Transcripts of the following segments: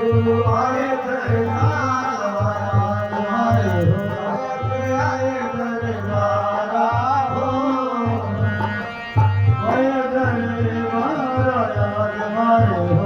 गुरु आए दरबार हमारे हो आए दरबार हो आए दरबार हमारे हो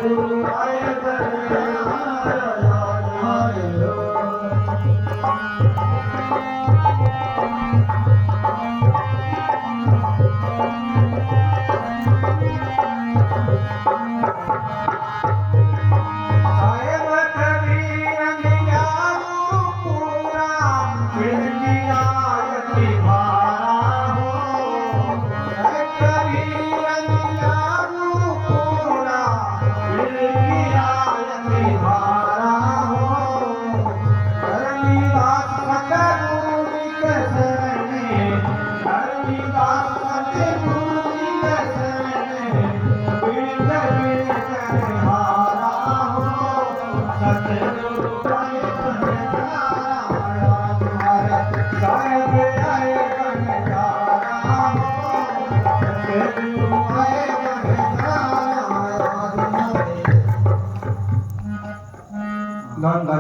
गुरु आए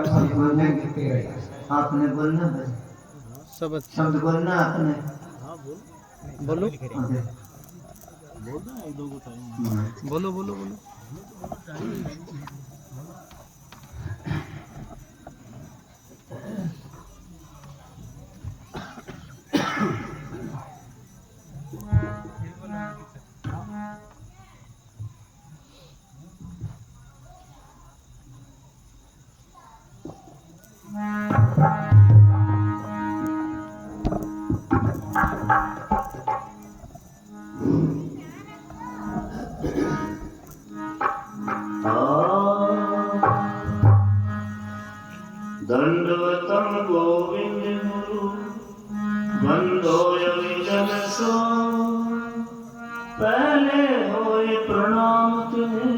शब्द बोलने आपने बोलना शब्द बोलना आपने बोलो बोलो बोलो बोलो दंडवतं गोविंद गुरु बंदो जन सो पहले होए प्रणाम तुम्हें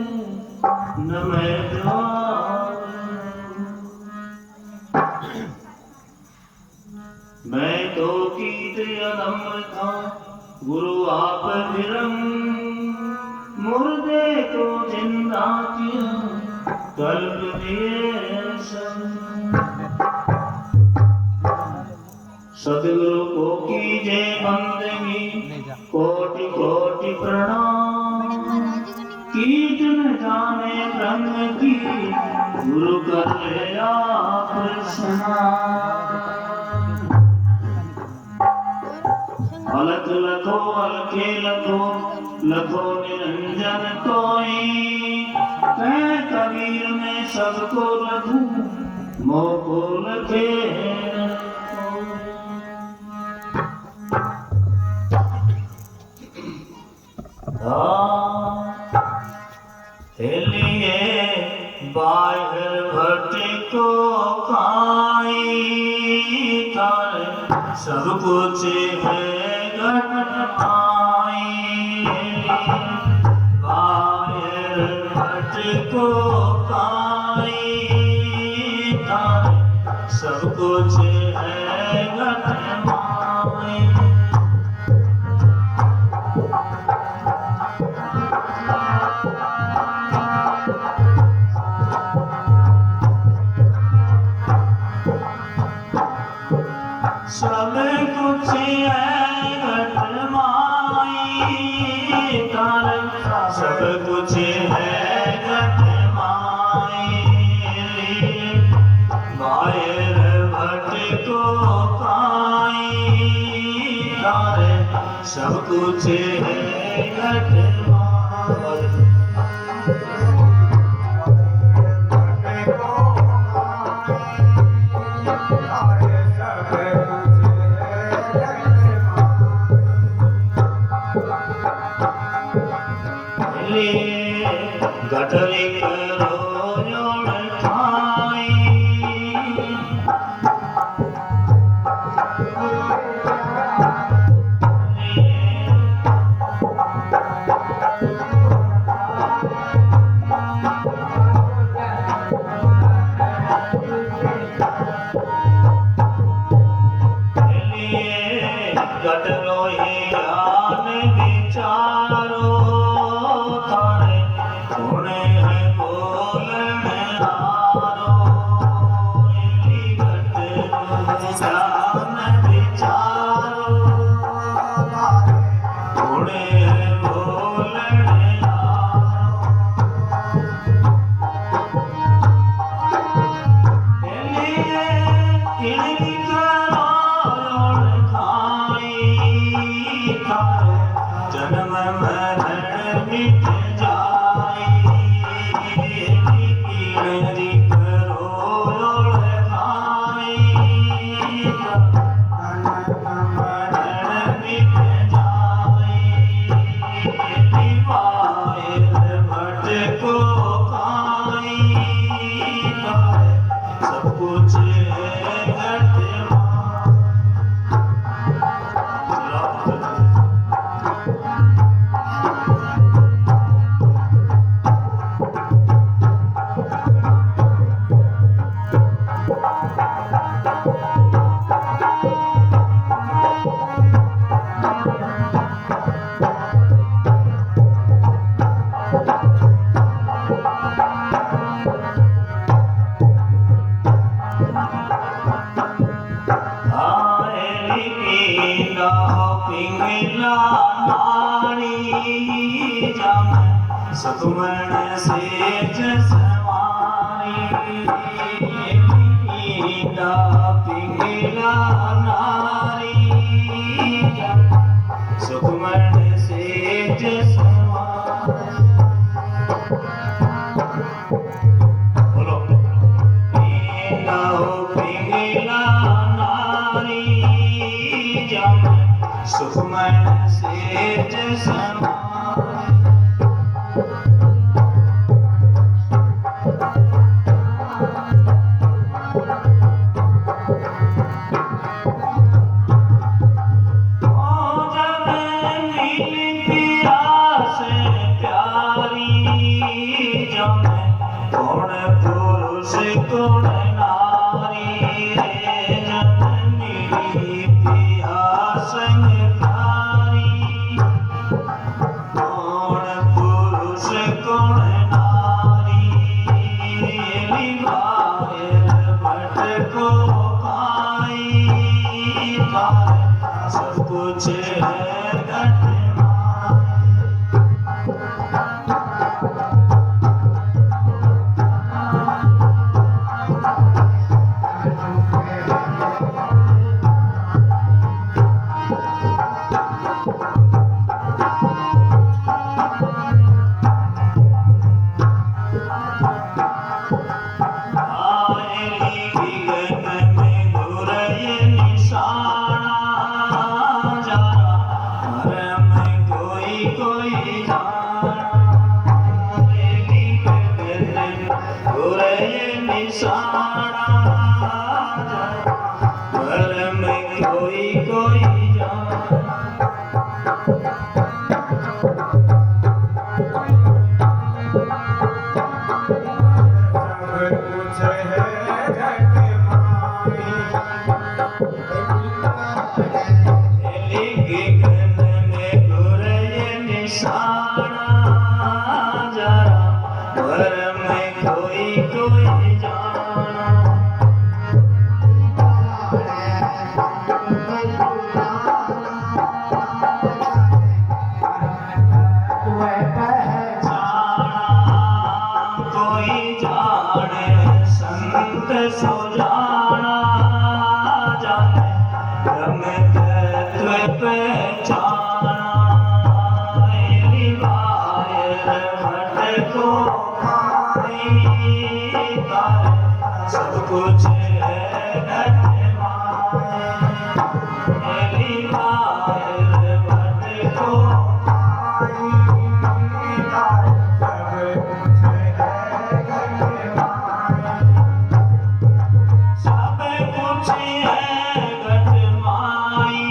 न मैं द्वार मैं तो कीत अधम था गुरु आप भिरम मुर्दे को जिंदा किया कल्प दिए सदगुरु को कीजे बंदगी कोटि कोटि प्रणाम कीट न जाने ब्रह्म की गुरु कर ले आप अलख लखो अलखे लखो लखो निरंजन कोई कह कबीर में सबको लखू मोह को लखे लिए बाहर भटको खाई कर सब कुछ है घटाई बाहर भटको खाई कर सब कुछ है घटाई सब कुछ है घटमाई कर सब कुछ है घटमाई बाहर भटको पाई कर सब कुछ है घटमाई गठरी करो जोड़ ठाई गठरो ही ज्ञान विचारो थारे सुने है बोलने हारो गठरो ज्ञान विचारो थारे सुने है बोलने जन्म मरण मिट जाए कीड़ी करो खाई जन्म मरण मिट जाए मायर भटको खाई सब कुछ घट पिंगला नारी जम सुखमन सेज सवारी पिंगला नारी जम सुखमन सेज सवारी बोलो पिंगला नारी जम सुखमन सेज सवारी कौन पुरुष कौन नारी रे जननी पिया संग प्यारी कौन पुरुष कौन नारी बाहर भटको खाई सब कुछ है घट सो जाना जाने ब्रह्म तत्व पहचाना कुछ है घट माए मेरी मायर भट को पाई सब कुछ है घट माए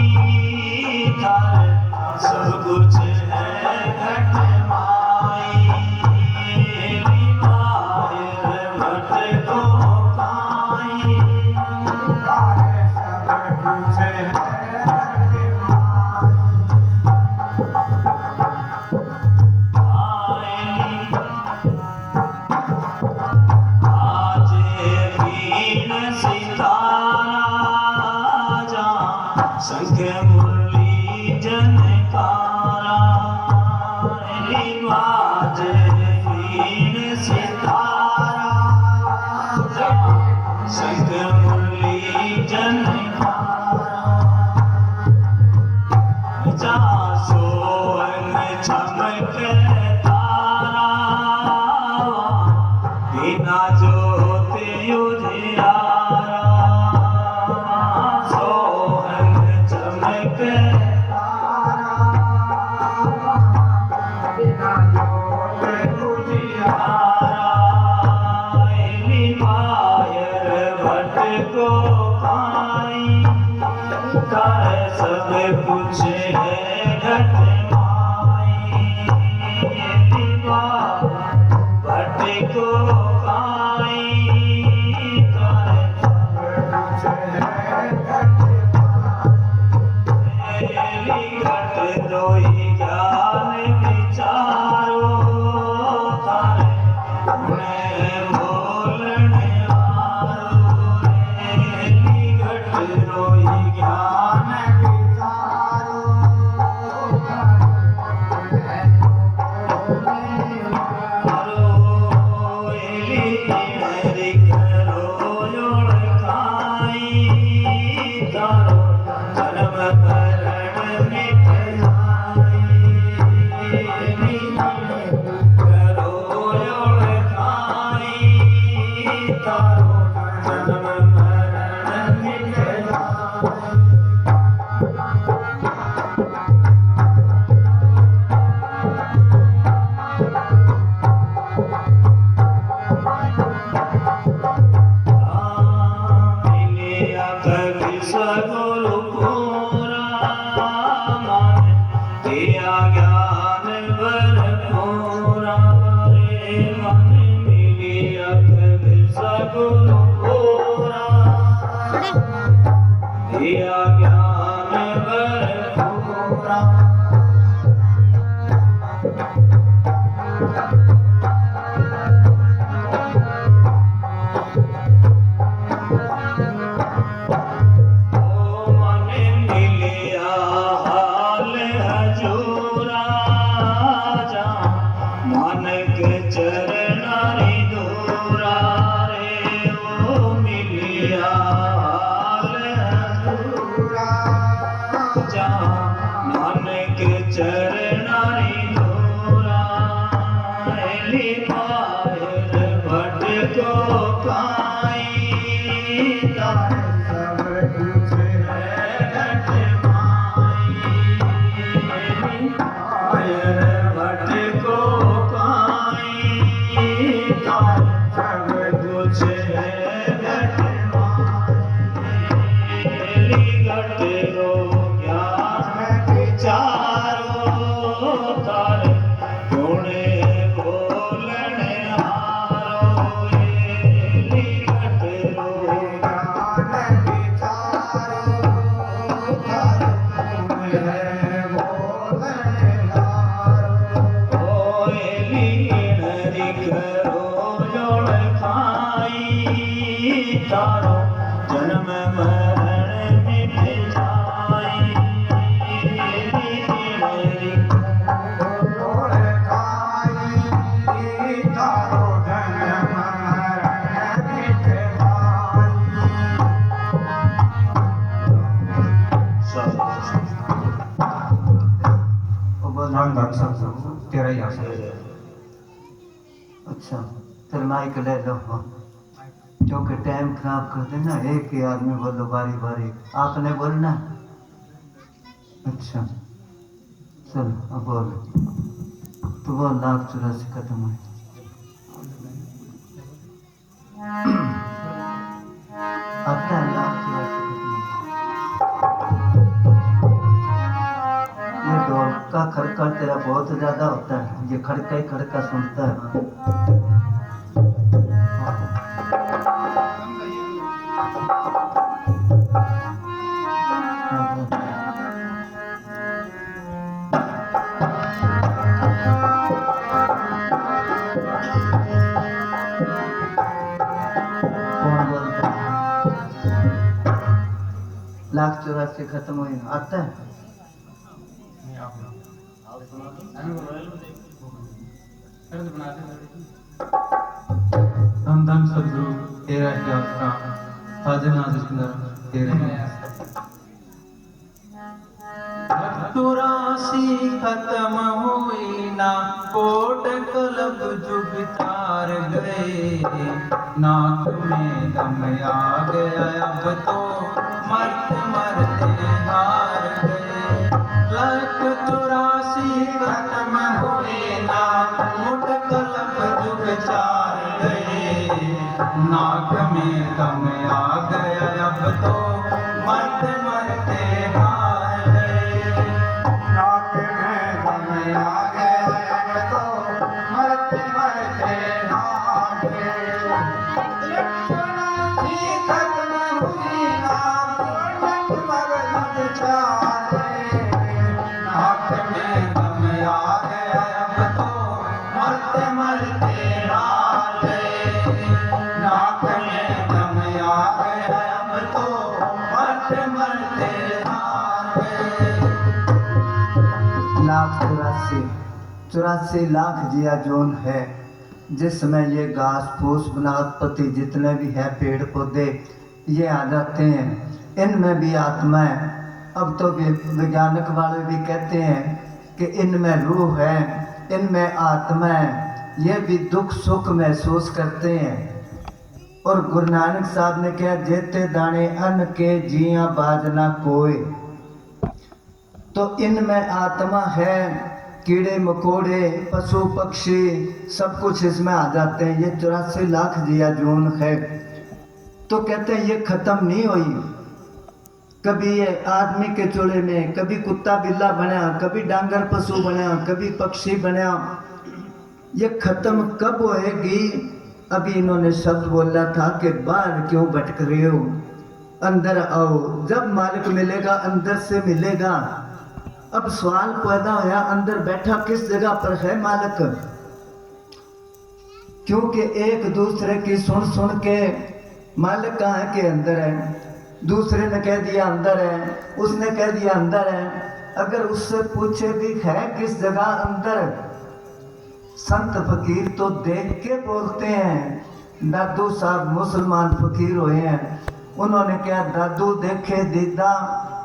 सब कुछ है घट माए मेरी मायर भट को पाई संख मुरली जनकारा रिवाज वीण सितारा संख मुरली जनकारा जा सोहन चमक तारा बिना ज्योति उजियारा सब कुछ है घट माई भट को पाई घट दोई ज्ञान विचारो बोलन आरो घट दोई ज्ञान ज्ञान भरपूरा रे मन मिलिया कभी सगुरु पूरा दिया ज्ञान भरपूरा नानक चरणारी धोरा एली मायर भट को पाई सब कुछ है घट माई मायर भट को पाई सब कुछ है घट माई घट रो चारो तार गुणे बोलन हारो घट रो ज्ञान विचारो तार गुणे बोलन हारो लीन करो जोड़ खाई तारो जन्म मरण मिट जाई तेरा ही आशा। अच्छा फिर माइक ले लो। क्योंकि टाइम खराब कर देना। एक ही आदमी बोलो बारी बारी, आपने बोलना। अच्छा चलो अब बोल। तो वो 1,84,000 खत्म हुए। आता है 1,84,000 खत्म हुए। ये ढोल का खड़का तेरा बहुत ज्यादा होता है, ये खड़का ही खड़का सुनता है। कौन बोलता है? 1,84,000 खत्म हुई। आता है धम धम सद्गुरु तेरा ही आसरा, हाजिर नाजिर सुंदर तेरे ही चौरासी खत्म हुई ना, कोट कलब जुग चार गए, नाक में दम आ गया अब तो मरते मरते हार गए। 1,84,000 खत्म हुई ना, कोट कलब जुग चार गए, नाक में दम आ गया अब तो मरते मरते हार गए। नाक में दम आ गया अब तो मरते मरते हार गए। 1,84,000 खत्म हुई ना, कोट कलब जुग चार गए, नाक में दम आ गया अब तो मरते मरते हार गए। नाक में दम आ गया अब तो मरते मरते हार गए। 1,84,000 लाख जिया जोन है, जिसमें ये घास फूस वनस्पति जितने भी है पेड़ पौधे ये आ जाते हैं। इनमें भी आत्मा है। अब तो वैज्ञानिक वाले भी कहते हैं कि इनमें रूह है, इनमें आत्मा है। ये भी दुख सुख महसूस करते हैं। और गुरु नानक साहब ने कहा, जेते दाने अन्न के जिया बाजना कोय। तो इनमें आत्मा है। कीड़े मकोड़े पशु पक्षी सब कुछ इसमें आ जाते हैं। ये 84 लाख जिया जोन है। तो कहते हैं ये खत्म नहीं हुई। कभी ये आदमी के चोले में, कभी कुत्ता बिल्ला बना, कभी डांगर पशु बना, कभी पक्षी बना। ये खत्म कब होएगी? अभी इन्होंने शब्द बोला था कि बाहर क्यों भटक रहे हो, अंदर आओ। जब मालिक मिलेगा अंदर से मिलेगा। अब सवाल पैदा होया, अंदर बैठा किस जगह पर है मालिक? क्योंकि एक दूसरे की सुन सुन के मालिक कहाँ है कि अंदर है। दूसरे ने कह दिया अंदर है, उसने कह दिया अंदर है। अगर उससे पूछे भी है किस जगह अंदर, संत फकीर तो देख के बोलते हैं। दादू साहब मुसलमान फकीर हुए हैं, उन्होंने क्या दादू देखे दीदा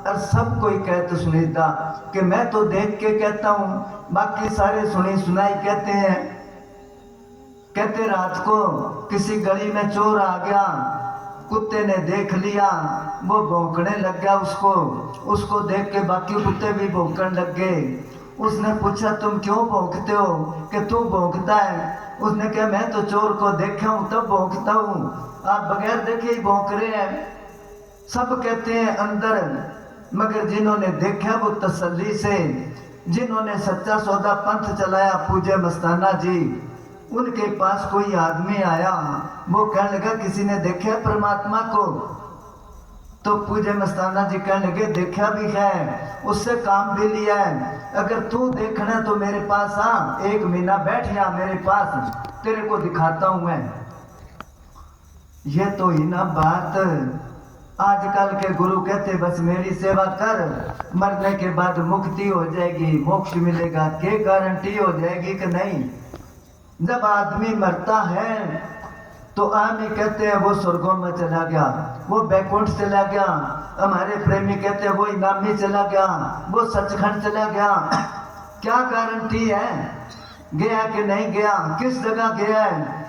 और सब कोई कहते सुनीदा, कि मैं तो देख के कहता हूँ, बाकी सारे सुनी सुनाई कहते हैं। कहते रात को किसी गली में चोर आ गया, कुत्ते ने देख लिया, वो भौंकने लग गया। उसको देख के बाकी कुत्ते भी भौंकने लग गए। उसने पूछा तुम क्यों भौंकते हो? कि तू भौंकता है। उसने कहा मैं तो चोर को देखा हूँ तब भौंकता हूँ, आप बगैर देखे ही भौंक रहे हैं। सब कहते हैं अंदर, मगर जिन्होंने देखा वो तसल्ली से, जिन्होंने सच्चा सौदा पंथ चलाया पूज्य मस्ताना जी, उनके पास कोई आदमी आया, वो कहने लगा किसी ने देखा परमात्मा को? तो पूज्य मस्ताना जी कहने लगे देखा भी है, उससे काम भी लिया है। अगर तू देखना तो मेरे पास आ, 1 महीना बैठ जा मेरे पास, तेरे को दिखाता हूं मैं। ये तो ही ना बात। आजकल के गुरु कहते बस मेरी सेवा कर, मरने के बाद मुक्ति हो जाएगी, मोक्ष मिलेगा। क्या गारंटी हो जाएगी कि नहीं? जब आदमी मरता है तो आम ही कहते हैं वो स्वर्गों में चला गया, वो बैकुंठ चला गया। हमारे प्रेमी कहते हैं वो इमामी चला गया, वो सचखंड चला गया। क्या गारंटी है गया कि नहीं गया, किस जगह गया है,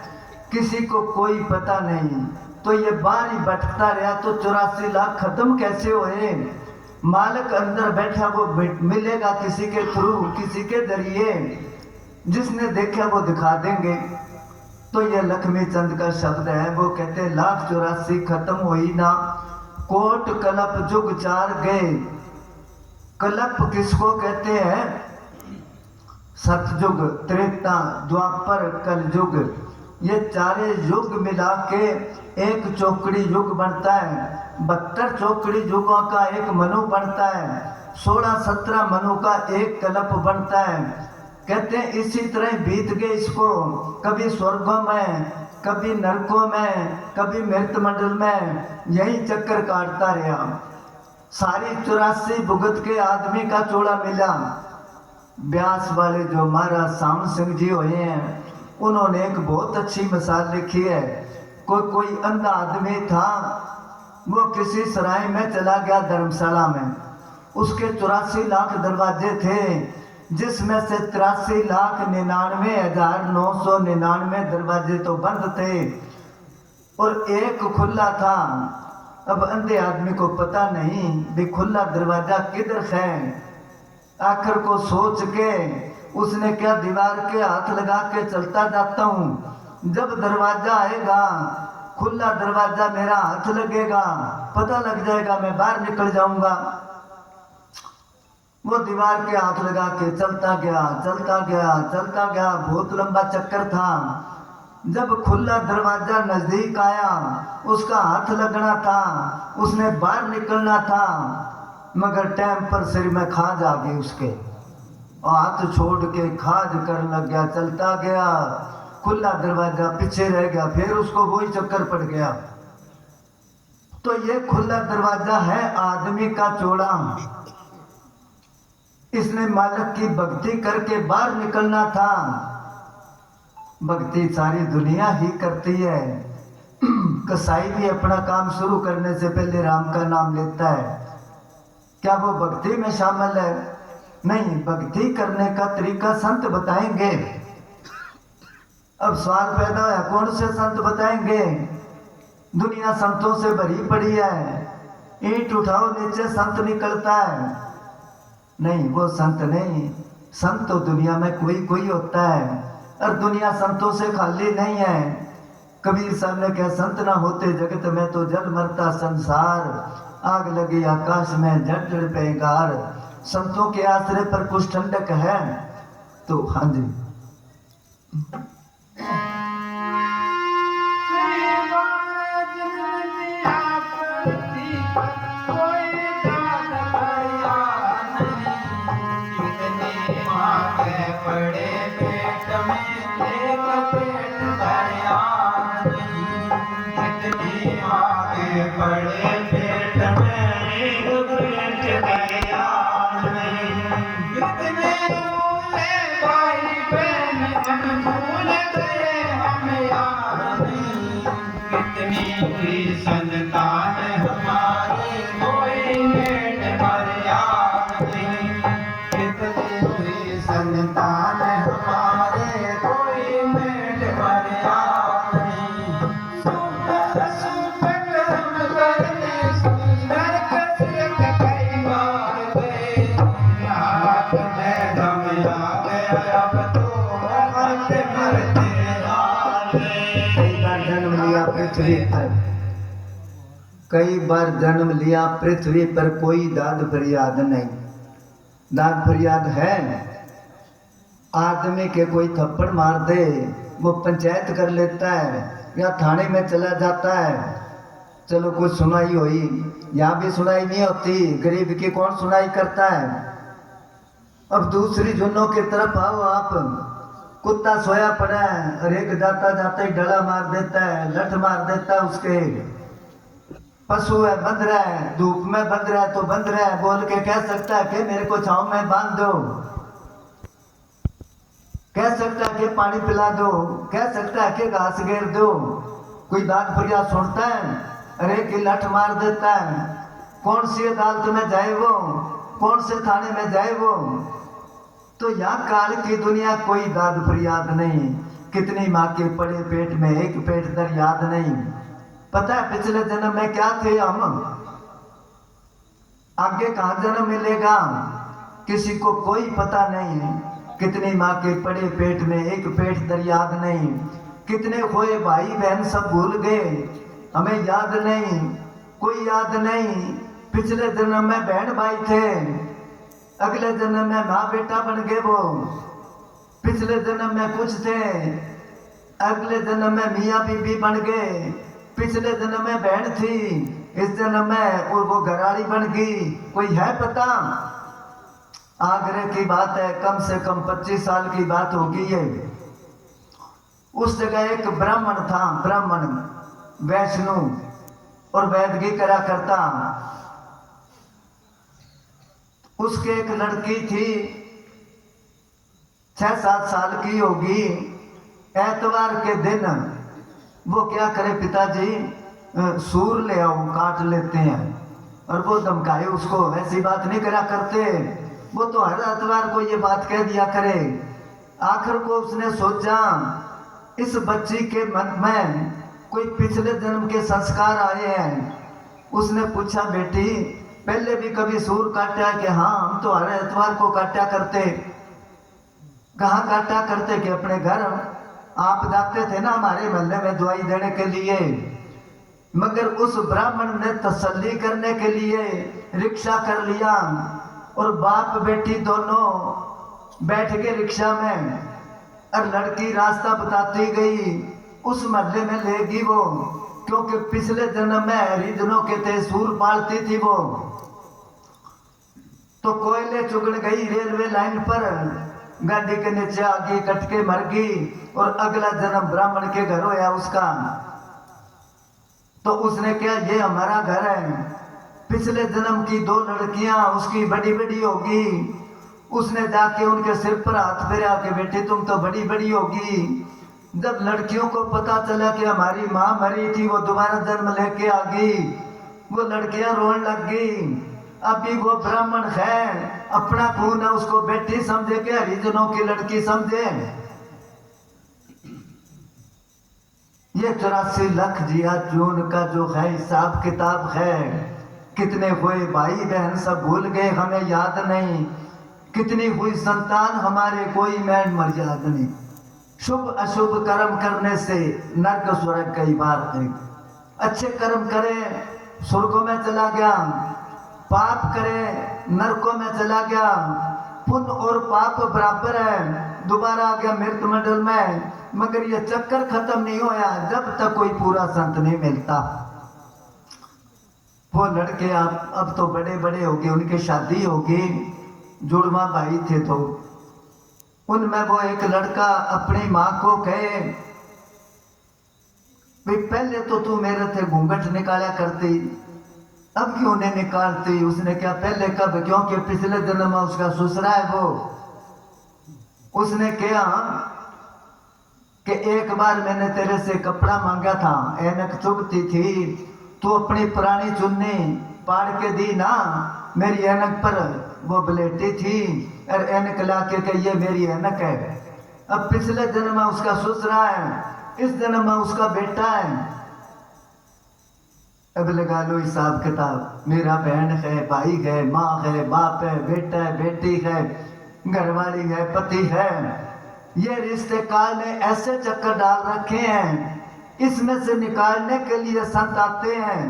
किसी को कोई पता नहीं। तो ये बाहर ही भटकता रहा। तो 84 लाख खत्म कैसे हुए? मालिक अंदर बैठा वो मिलेगा किसी के थ्रू, किसी के जरिए, जिसने देखा वो दिखा देंगे। तो ये लक्ष्मी चंद का शब्द है। वो कहते हैं 1,84 खत्म हुई ना, कोट कलप जुग 4 गए। कलप किसको कहते हैं? सतयुग, त्रेता, द्वापर, कलयुग, ये चारे युग मिला के एक चौकड़ी युग बनता है। 72 चौकड़ी युगों का एक मनु बनता है। 16-17 मनु का एक कलप बनता है। कहते हैं इसी तरह बीत गए इसको, कभी स्वर्गों में, कभी नरकों में, कभी मृत मंडल में, यही चक्कर काटता रहा। सारी 84 भुगत के आदमी का चोला मिला। ब्यास वाले जो महाराज सावन सिंह जी हुए हैं, उन्होंने एक बहुत अच्छी मिसाल लिखी है। कोई अंधा आदमी था, वो किसी सराय में चला गया, धर्मशाला में। उसके 84 लाख दरवाजे थे, जिसमें से 83,99,999 दरवाजे तो बंद थे और एक खुला था। अब अंधे आदमी को पता नहीं भी खुला दरवाजा किधर है। आखिर को सोच के उसने क्या दीवार के हाथ लगा के चलता जाता हूँ, जब दरवाजा आएगा, खुला दरवाजा, मेरा हाथ लगेगा, पता लग जाएगा, मैं बाहर निकल जाऊंगा। वो दीवार के हाथ लगा के चलता गया, चलता गया, चलता गया। बहुत लंबा चक्कर था। जब खुला दरवाजा नजदीक आया, उसका हाथ लगना था, उसने बाहर निकलना था, मगर टाइम पर सिर में खाज आ गई उसके, और हाथ छोड़ के खाज करने लग गया। चलता गया, खुला दरवाजा पीछे रह गया, फिर उसको वही चक्कर पड़ गया। तो ये खुला दरवाजा है आदमी का चोड़ा। इसने मालिक की भक्ति करके बाहर निकलना था। भक्ति सारी दुनिया ही करती है। कसाई भी अपना काम शुरू करने से पहले राम का नाम लेता है। क्या वो भक्ति में शामिल है? नहीं, भक्ति करने का तरीका संत बताएंगे। अब सवाल पैदा है, कौन से संत बताएंगे? दुनिया संतों से भरी पड़ी है। ईंट उठाओ नीचे संत निकलता है। नहीं, वो संत नहीं। संत तो दुनिया में कोई कोई होता है, और दुनिया संतों से खाली नहीं है। कबीर साहब ने कहा, संत ना होते जगत में तो जल मरता संसार, आग लगी आकाश में जड़ जड़ पेगार। संतों के आश्रय पर कुछ ठंडक है। तो हाँ जी, बड़े पेट में एक पेट गया नहीं। कितने भूले भाई बहन हम भूल गए हम यार नहीं। कितनी हुई संतान हमारी कोई मेट पर यार नहीं। कितनी हुई संतान हमारे कोई मेट पर यार नहीं। कई बार जन्म लिया पृथ्वी पर, कोई दाद फरियाद नहीं। दाद फरियाद है, आदमी के कोई थप्पड़ मार दे वो पंचायत कर लेता है या थाने में चला जाता है, चलो कुछ सुनाई हुई। यहाँ भी सुनाई नहीं होती, गरीब की कौन सुनाई करता है। अब दूसरी जुनों की तरफ आओ आप। कुत्ता सोया पड़ा है और एक जाता जाता ही डला मार देता है, लठ मार देता है उसके। पशु है, बंध रहा है, धूप में बंध रहा है तो बंध रहा है, बोल के कह सकता है कि मेरे को छांव में बांध दो, कह सकता है कि पानी पिला दो, कह सकता है कि घास घेर दो। कोई दाद फरियाद सुनता है? अरे की लठ मार देता है। कौन सी अदालत में जाए वो, कौन से थाने में जाए वो। तो यहाँ काल की दुनिया कोई दाद फरियाद नहीं। कितनी माँ के पड़े पेट में एक पेट दर याद नहीं। पता है पिछले जन्म में क्या थे हम, आगे कहाँ जन्म मिलेगा किसी को कोई पता नहीं है। कितनी माँ के पड़े पेट में एक पेट दर याद नहीं, कितने खोए भाई बहन सब भूल गए, हमें याद नहीं, कोई याद नहीं। पिछले जन्म में बहन भाई थे, अगले जन्म में माँ बेटा बन गए वो। पिछले जन्म में कुछ थे, अगले जन्म में मियाँ बीबी बन गए। पिछले जन्म में बहन थी, इस जन्म में वो घराड़ी बन गई। कोई है पता? आगरे की बात है, कम से कम 25 साल की बात होगी ये। उस जगह एक ब्राह्मण था, ब्राह्मण वैष्णु और वैदगी करा करता। उसके एक लड़की थी, 6-7 साल की होगी। एतवार के दिन वो क्या करे, पिताजी सूर ले आओ, काट लेते हैं। और वो धमकाए उसको, ऐसी बात नहीं करा करते। वो तो हर एतवार को ये बात कह दिया करे। आखिर को उसने सोचा इस बच्ची के मन में कोई पिछले जन्म के संस्कार आए हैं। उसने पूछा, बेटी पहले भी कभी सूर काटा है? कि हाँ, हम तो हर एतवार को काटा करते। कहाँ काटा करते? कि अपने घर। आप जाते थे ना हमारे मोहल्ले में दवाई देने के लिए। मगर उस ब्राह्मण ने तसल्ली करने के लिए रिक्शा कर लिया और बाप बेटी दोनों बैठ के रिक्शा में, और लड़की रास्ता बताती गई। उस मोहल्ले में लेगी वो, क्योंकि पिछले जन्म में हरिजनों के थे, सूर पालती थी वो। तो कोयले चुगण गई रेलवे लाइन पर, गाड़ी के नीचे आगे कट के मर गई और अगला जन्म ब्राह्मण के घर होया उसका। तो उसने क्या, ये हमारा घर है। पिछले जन्म की 2 लड़कियां उसकी बड़ी बड़ी होगी। उसने जाके उनके सिर पर हाथ फेरा के, बेटी तुम तो बड़ी बड़ी होगी। जब लड़कियों को पता चला कि हमारी माँ मरी थी, वो दोबारा जन्म लेके आ गई, वो लड़कियां रोने लग गई। अभी वो ब्राह्मण है, अपना खून है, उसको बेटी समझे के हरिजनों की लड़की समझे? ये 84 लाख जिया जून का जो है हिसाब किताब है। कितने हुए भाई बहन सब भूल गए, हमें याद नहीं। कितनी हुई संतान हमारे, कोई मैन मर्याद नहीं। शुभ अशुभ कर्म करने से नरक स्वर्ग कई बार नहीं। अच्छे कर्म करे स्वर्गों में चला गया, पाप करे नरकों में चला गया। पुण्य और पाप बराबर है, दोबारा आ गया मृत मंडल में। मगर ये चक्कर खत्म नहीं होया जब तक कोई पूरा संत नहीं मिलता। वो लड़के अब तो बड़े बड़े हो गए, उनकी शादी होगी, जुड़वा भाई थे। तो उनमें वो एक लड़का अपनी माँ को कहे, भाई पहले तो तू मेरे थे घूंघट निकाला करती, अब क्यों नहीं निकालती? उसने क्या, पहले कब? क्योंकि पिछले जन्म में उसका ससुरा है वो। उसने कहा कि एक बार मैंने तेरे से कपड़ा मांगा था, ऐनक चुभती थी, तू अपनी पुरानी चुन्नी पाड़ के दी ना, मेरी ऐनक पर वो ब्लेटी थी और ऐनक ला के ये मेरी ऐनक है। अब पिछले जन्म में उसका ससुरा है, इस जन्म में उसका बेटा है। अब लगा लो हिसाब किताब, मेरा बहन है, भाई है, माँ है, बाप है, बेटा है, बेटी है, घरवाली है, पति है। ये रिश्ते काल ने ऐसे चक्कर डाल रखे हैं, इसमें से निकालने के लिए संत आते हैं,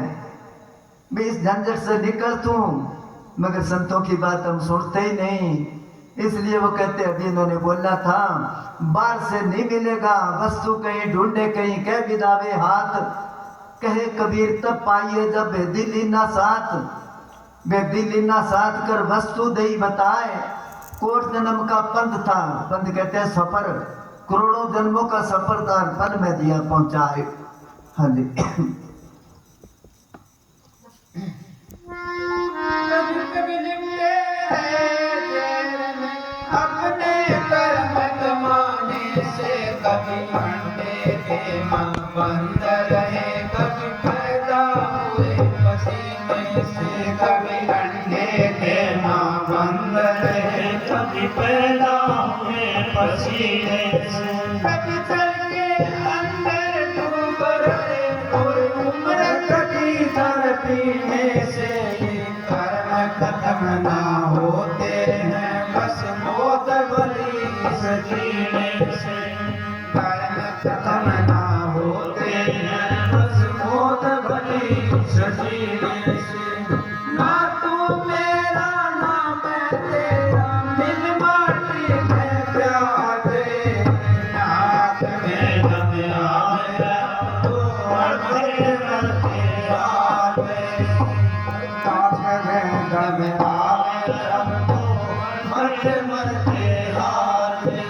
मैं इस झंझट से निकल तू। मगर संतों की बात हम सुनते ही नहीं, इसलिए वो कहते, अभी इन्होंने बोला था बाहर से नहीं मिलेगा वस्तु, कहीं ढूंढे कहीं कह विदावे हाथ। कहे कबीर तब पाइए जब बेदिली ना साथ, बेदिली ना साथ कर वस्तु दई बताए। कोट जन्म का पंथ था, पंथ कहते हैं सफर, करोड़ों जन्मों का सफर था, पल में दिया पहुंचाए। हाँ जी। कभी लिपटे हैं अपने कर्म कमाने से, कभी अंडे के मां बंद रहे, कभी पैदा हुए पसीने से, कभी अंडे के मां बंद रहे, कभी पैदा हुए पसीने से, कभी चल के अंदर डूब रहे और उम्र खत्म ना होते हैं बस मौत भली इस जीने से कर्म खत्म ना होते हैं बस मौत भली इस जीने से ना तू मेरा ना मैं तेरा मिल माटी में प्यार दे नाक में दम आया तो मरते मरते आवे नाक में दम आया तो मरते मरते आवे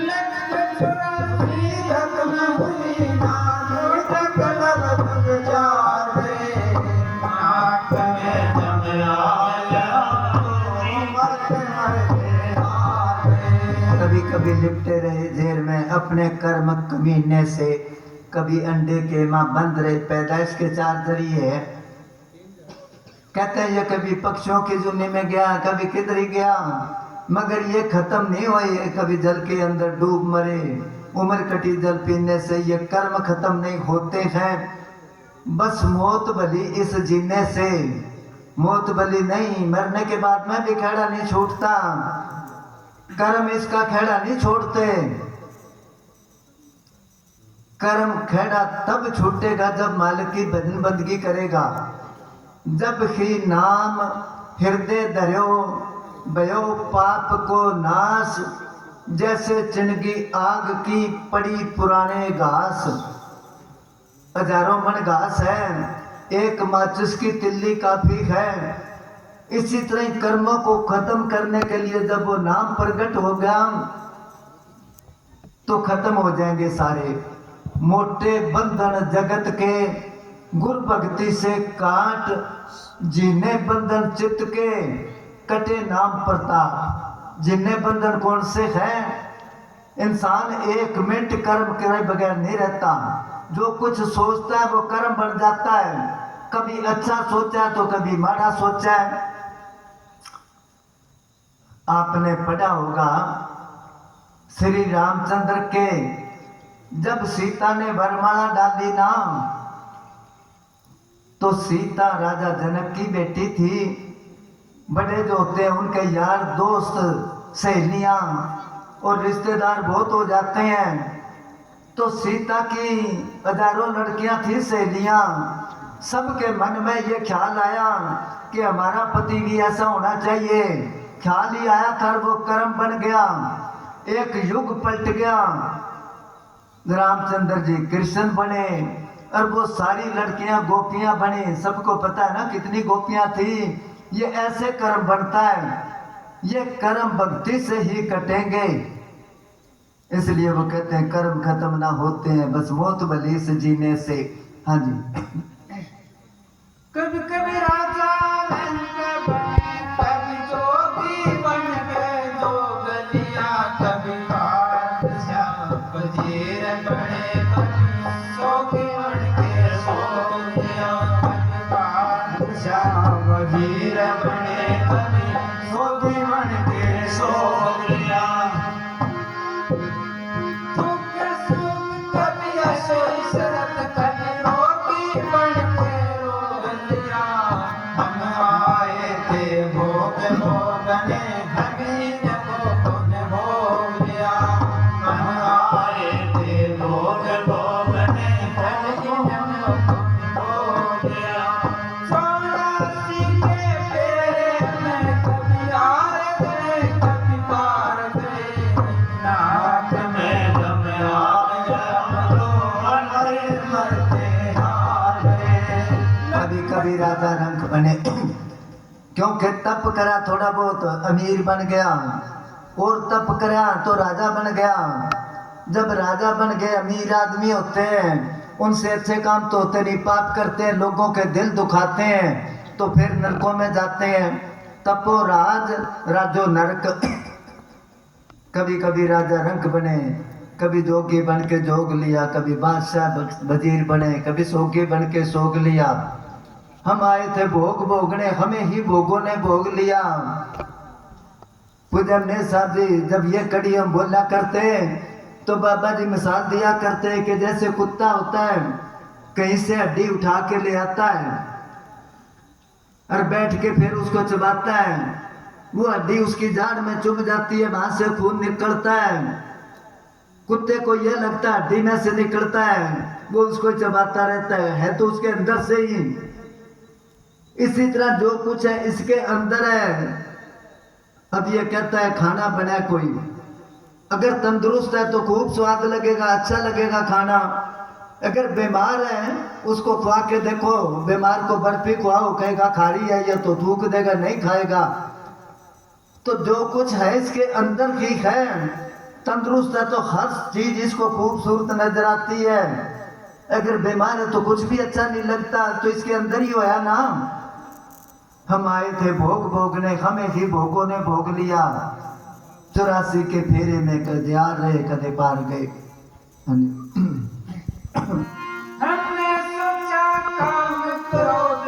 लग चुरासी खत्म हुई ना तक लग जावे नाक में दम आया तो मरते मरते आवे कभी कभी लिपटे रहे जेल में अपने कर्म कमीने से, कभी अंडे के मां बंद रहे पैदाइश के 4 जरिए है। कहते हैं ये कभी पक्षियों की जुनी में गया, कभी किधर ही गया, मगर ये खत्म नहीं हुई है। कभी जल के अंदर डूब मरे, उम्र कटी जल पीने से, ये कर्म खत्म नहीं होते हैं बस मौत भली इस जीने से। मौत भली नहीं, मरने के बाद में भी खेड़ा नहीं छूटता, कर्म इसका खेड़ा नहीं छोड़ते। कर्म खेड़ा तब छूटेगा जब मालिक की भजन बंदगी करेगा, जब ही नाम हृदय धर्यो भयो पाप को नाश, जैसे चिनगी आग की पड़ी पुराने घास। हजारों मन घास है, एक माचिस की तिल्ली काफी है। इसी तरह कर्मों को खत्म करने के लिए जब वो नाम प्रकट हो गया तो खत्म हो जाएंगे सारे मोटे बंधन जगत के। गुरु भक्ति से काट जिन्हें बंधन चित्त के, कटे नाम प्रताप। जिन्हें बंधन कौन से है? इंसान 1 मिनट कर्म करे बगैर नहीं रहता। जो कुछ सोचता है वो कर्म बन जाता है। कभी अच्छा सोचा है तो कभी माड़ा सोचा है। आपने पढ़ा होगा श्री रामचंद्र के जब सीता ने वरमाला डाली ना, तो सीता राजा जनक की बेटी थी। बड़े जो होते हैं उनके यार दोस्त सहेलियां और रिश्तेदार बहुत हो जाते हैं। तो सीता की हजारों लड़कियां थी सहेलियां, सबके मन में ये ख्याल आया कि हमारा पति भी ऐसा होना चाहिए। ख्याल ही आया था, वो कर्म बन गया, एक युग पलट गया। रामचंद्र जी कृष्ण बने और वो सारी लड़कियां गोपियां बनी। सबको पता है ना कितनी गोपियां थी। ये ऐसे कर्म बनता है, ये कर्म भक्ति से ही कटेंगे। इसलिए वो कहते हैं कर्म खत्म ना होते हैं बस मौत भली से जीने से। हाँ जी। कभी कभी राजा रंग बने, कभी जोगी बन गए जोगलिया, कभी बादशाह वजीर बने, कभी सोगी बन के सोगिया, कभी बादशाह वजीर बने, कभी सोगी बन के सोगिया। कभी ऐसे शरत कभी रोगी बन के रोगलिया। हम आए थे भोग भोगने, हमीन भोग ने भोग लिया। हम आए थे भोग भोगने, हमीन भोग लिया। 84 के फेरे में कभी आर गए कभी पार गए, नाक में दम आ गया तो मरते मरते हार गए। कभी कभी राजा रंग बने क्योंकि तप करा थोड़ा बहुत अमीर बन गया, और तप करा तो राजा बन गया। जब राजा बन गए अमीर आदमी होते हैं, उनसे अच्छे काम तो होते नहीं, पाप करते हैं, लोगों के दिल दुखाते हैं, तो फिर नरकों में जाते हैं। तपो राज राजो नरक। कभी कभी राजा रंग बने, कभी जोगी बन के जोग लिया, कभी बादशाह वजीर बने, कभी सोगी बन के सोग लिया। हम आए थे भोग भोगने, हमें ही भोगों ने भोग लिया। पूजन ने साहब जी जब ये कड़ी हम बोला करते तो बाबा जी मिसाल दिया करते कि जैसे कुत्ता होता है कहीं से हड्डी उठा के ले आता है, और बैठ के फिर उसको चबाता है, वो हड्डी उसकी जाड़ में चुभ जाती है, वहां से खून निकलता है। कुत्ते को यह लगता है हड्डी में से निकलता है, वो उसको चबाता रहता है तो उसके अंदर से ही। इसी तरह जो कुछ है इसके अंदर है। अब ये कहता है खाना बना कोई, अगर तंदुरुस्त है तो खूब स्वाद लगेगा, अच्छा लगेगा खाना। अगर बीमार है उसको खुआ के देखो, बीमार को बर्फी खुआओ, कहेगा खारी है या तो थूक देगा, नहीं खाएगा। तो जो कुछ है इसके अंदर ही है। तंदुरुस्त है तो हर चीज इसको खूबसूरत नजर आती है। अगर बीमार है तो कुछ भी अच्छा नहीं लगता, तो इसके अंदर ही होया ना। हम आए थे भोग भोगने, हमें ही भोगों ने भोग लिया। 84 के फेरे में कदे आ रहे कदे पार गए। हमने सोचा काम क्रोध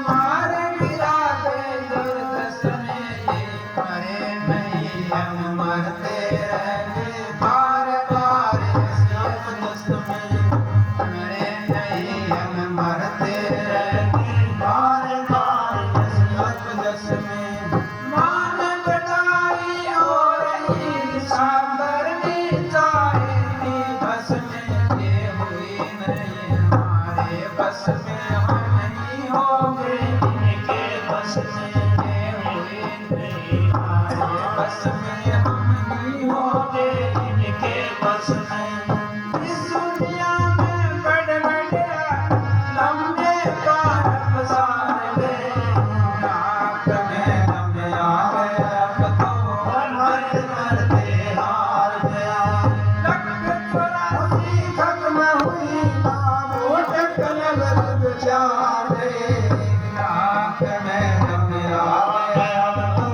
मार गिरा दे, दुर्दश में ये मरे नहीं, हम मरते रहेंगे बार बार इस अपदस में। मरे नहीं हम मरते रहेंगे बार बार इस अपदस में। मान बढ़ाई हो रही सागर में जाए थी बस में, ये हुई नहीं हमारे बस में, हम नहीं होंगे इनके बस में। ये हुई नहीं हमारे बस में, हम नहीं होंगे इनके बस में। इस दुनिया में बड़े बड़े लंबे पार पसार गए, नाक में दम आ गया, अब तो मरते मरते हार गया। लख 84 खत्म हुई नाम उठक नगर बेचारे, नाक में दम आ गया, अब तो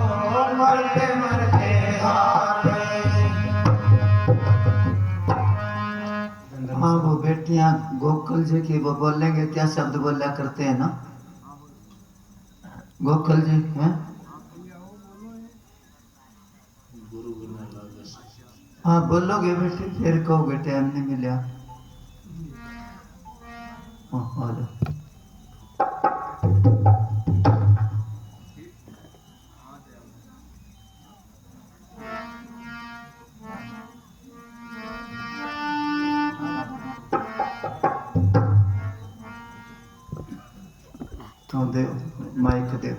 मरते मरते हार गए। हाँ, वो बेटियां गोकुल जी की वो बोलेंगे, क्या शब्द बोला करते हैं ना गोकुल जी हैं। हाँ बोलोगे बेटे, फिर कहोगे टाइम नहीं मिला। हाँ, आ जाओ। तो दे माइक दे।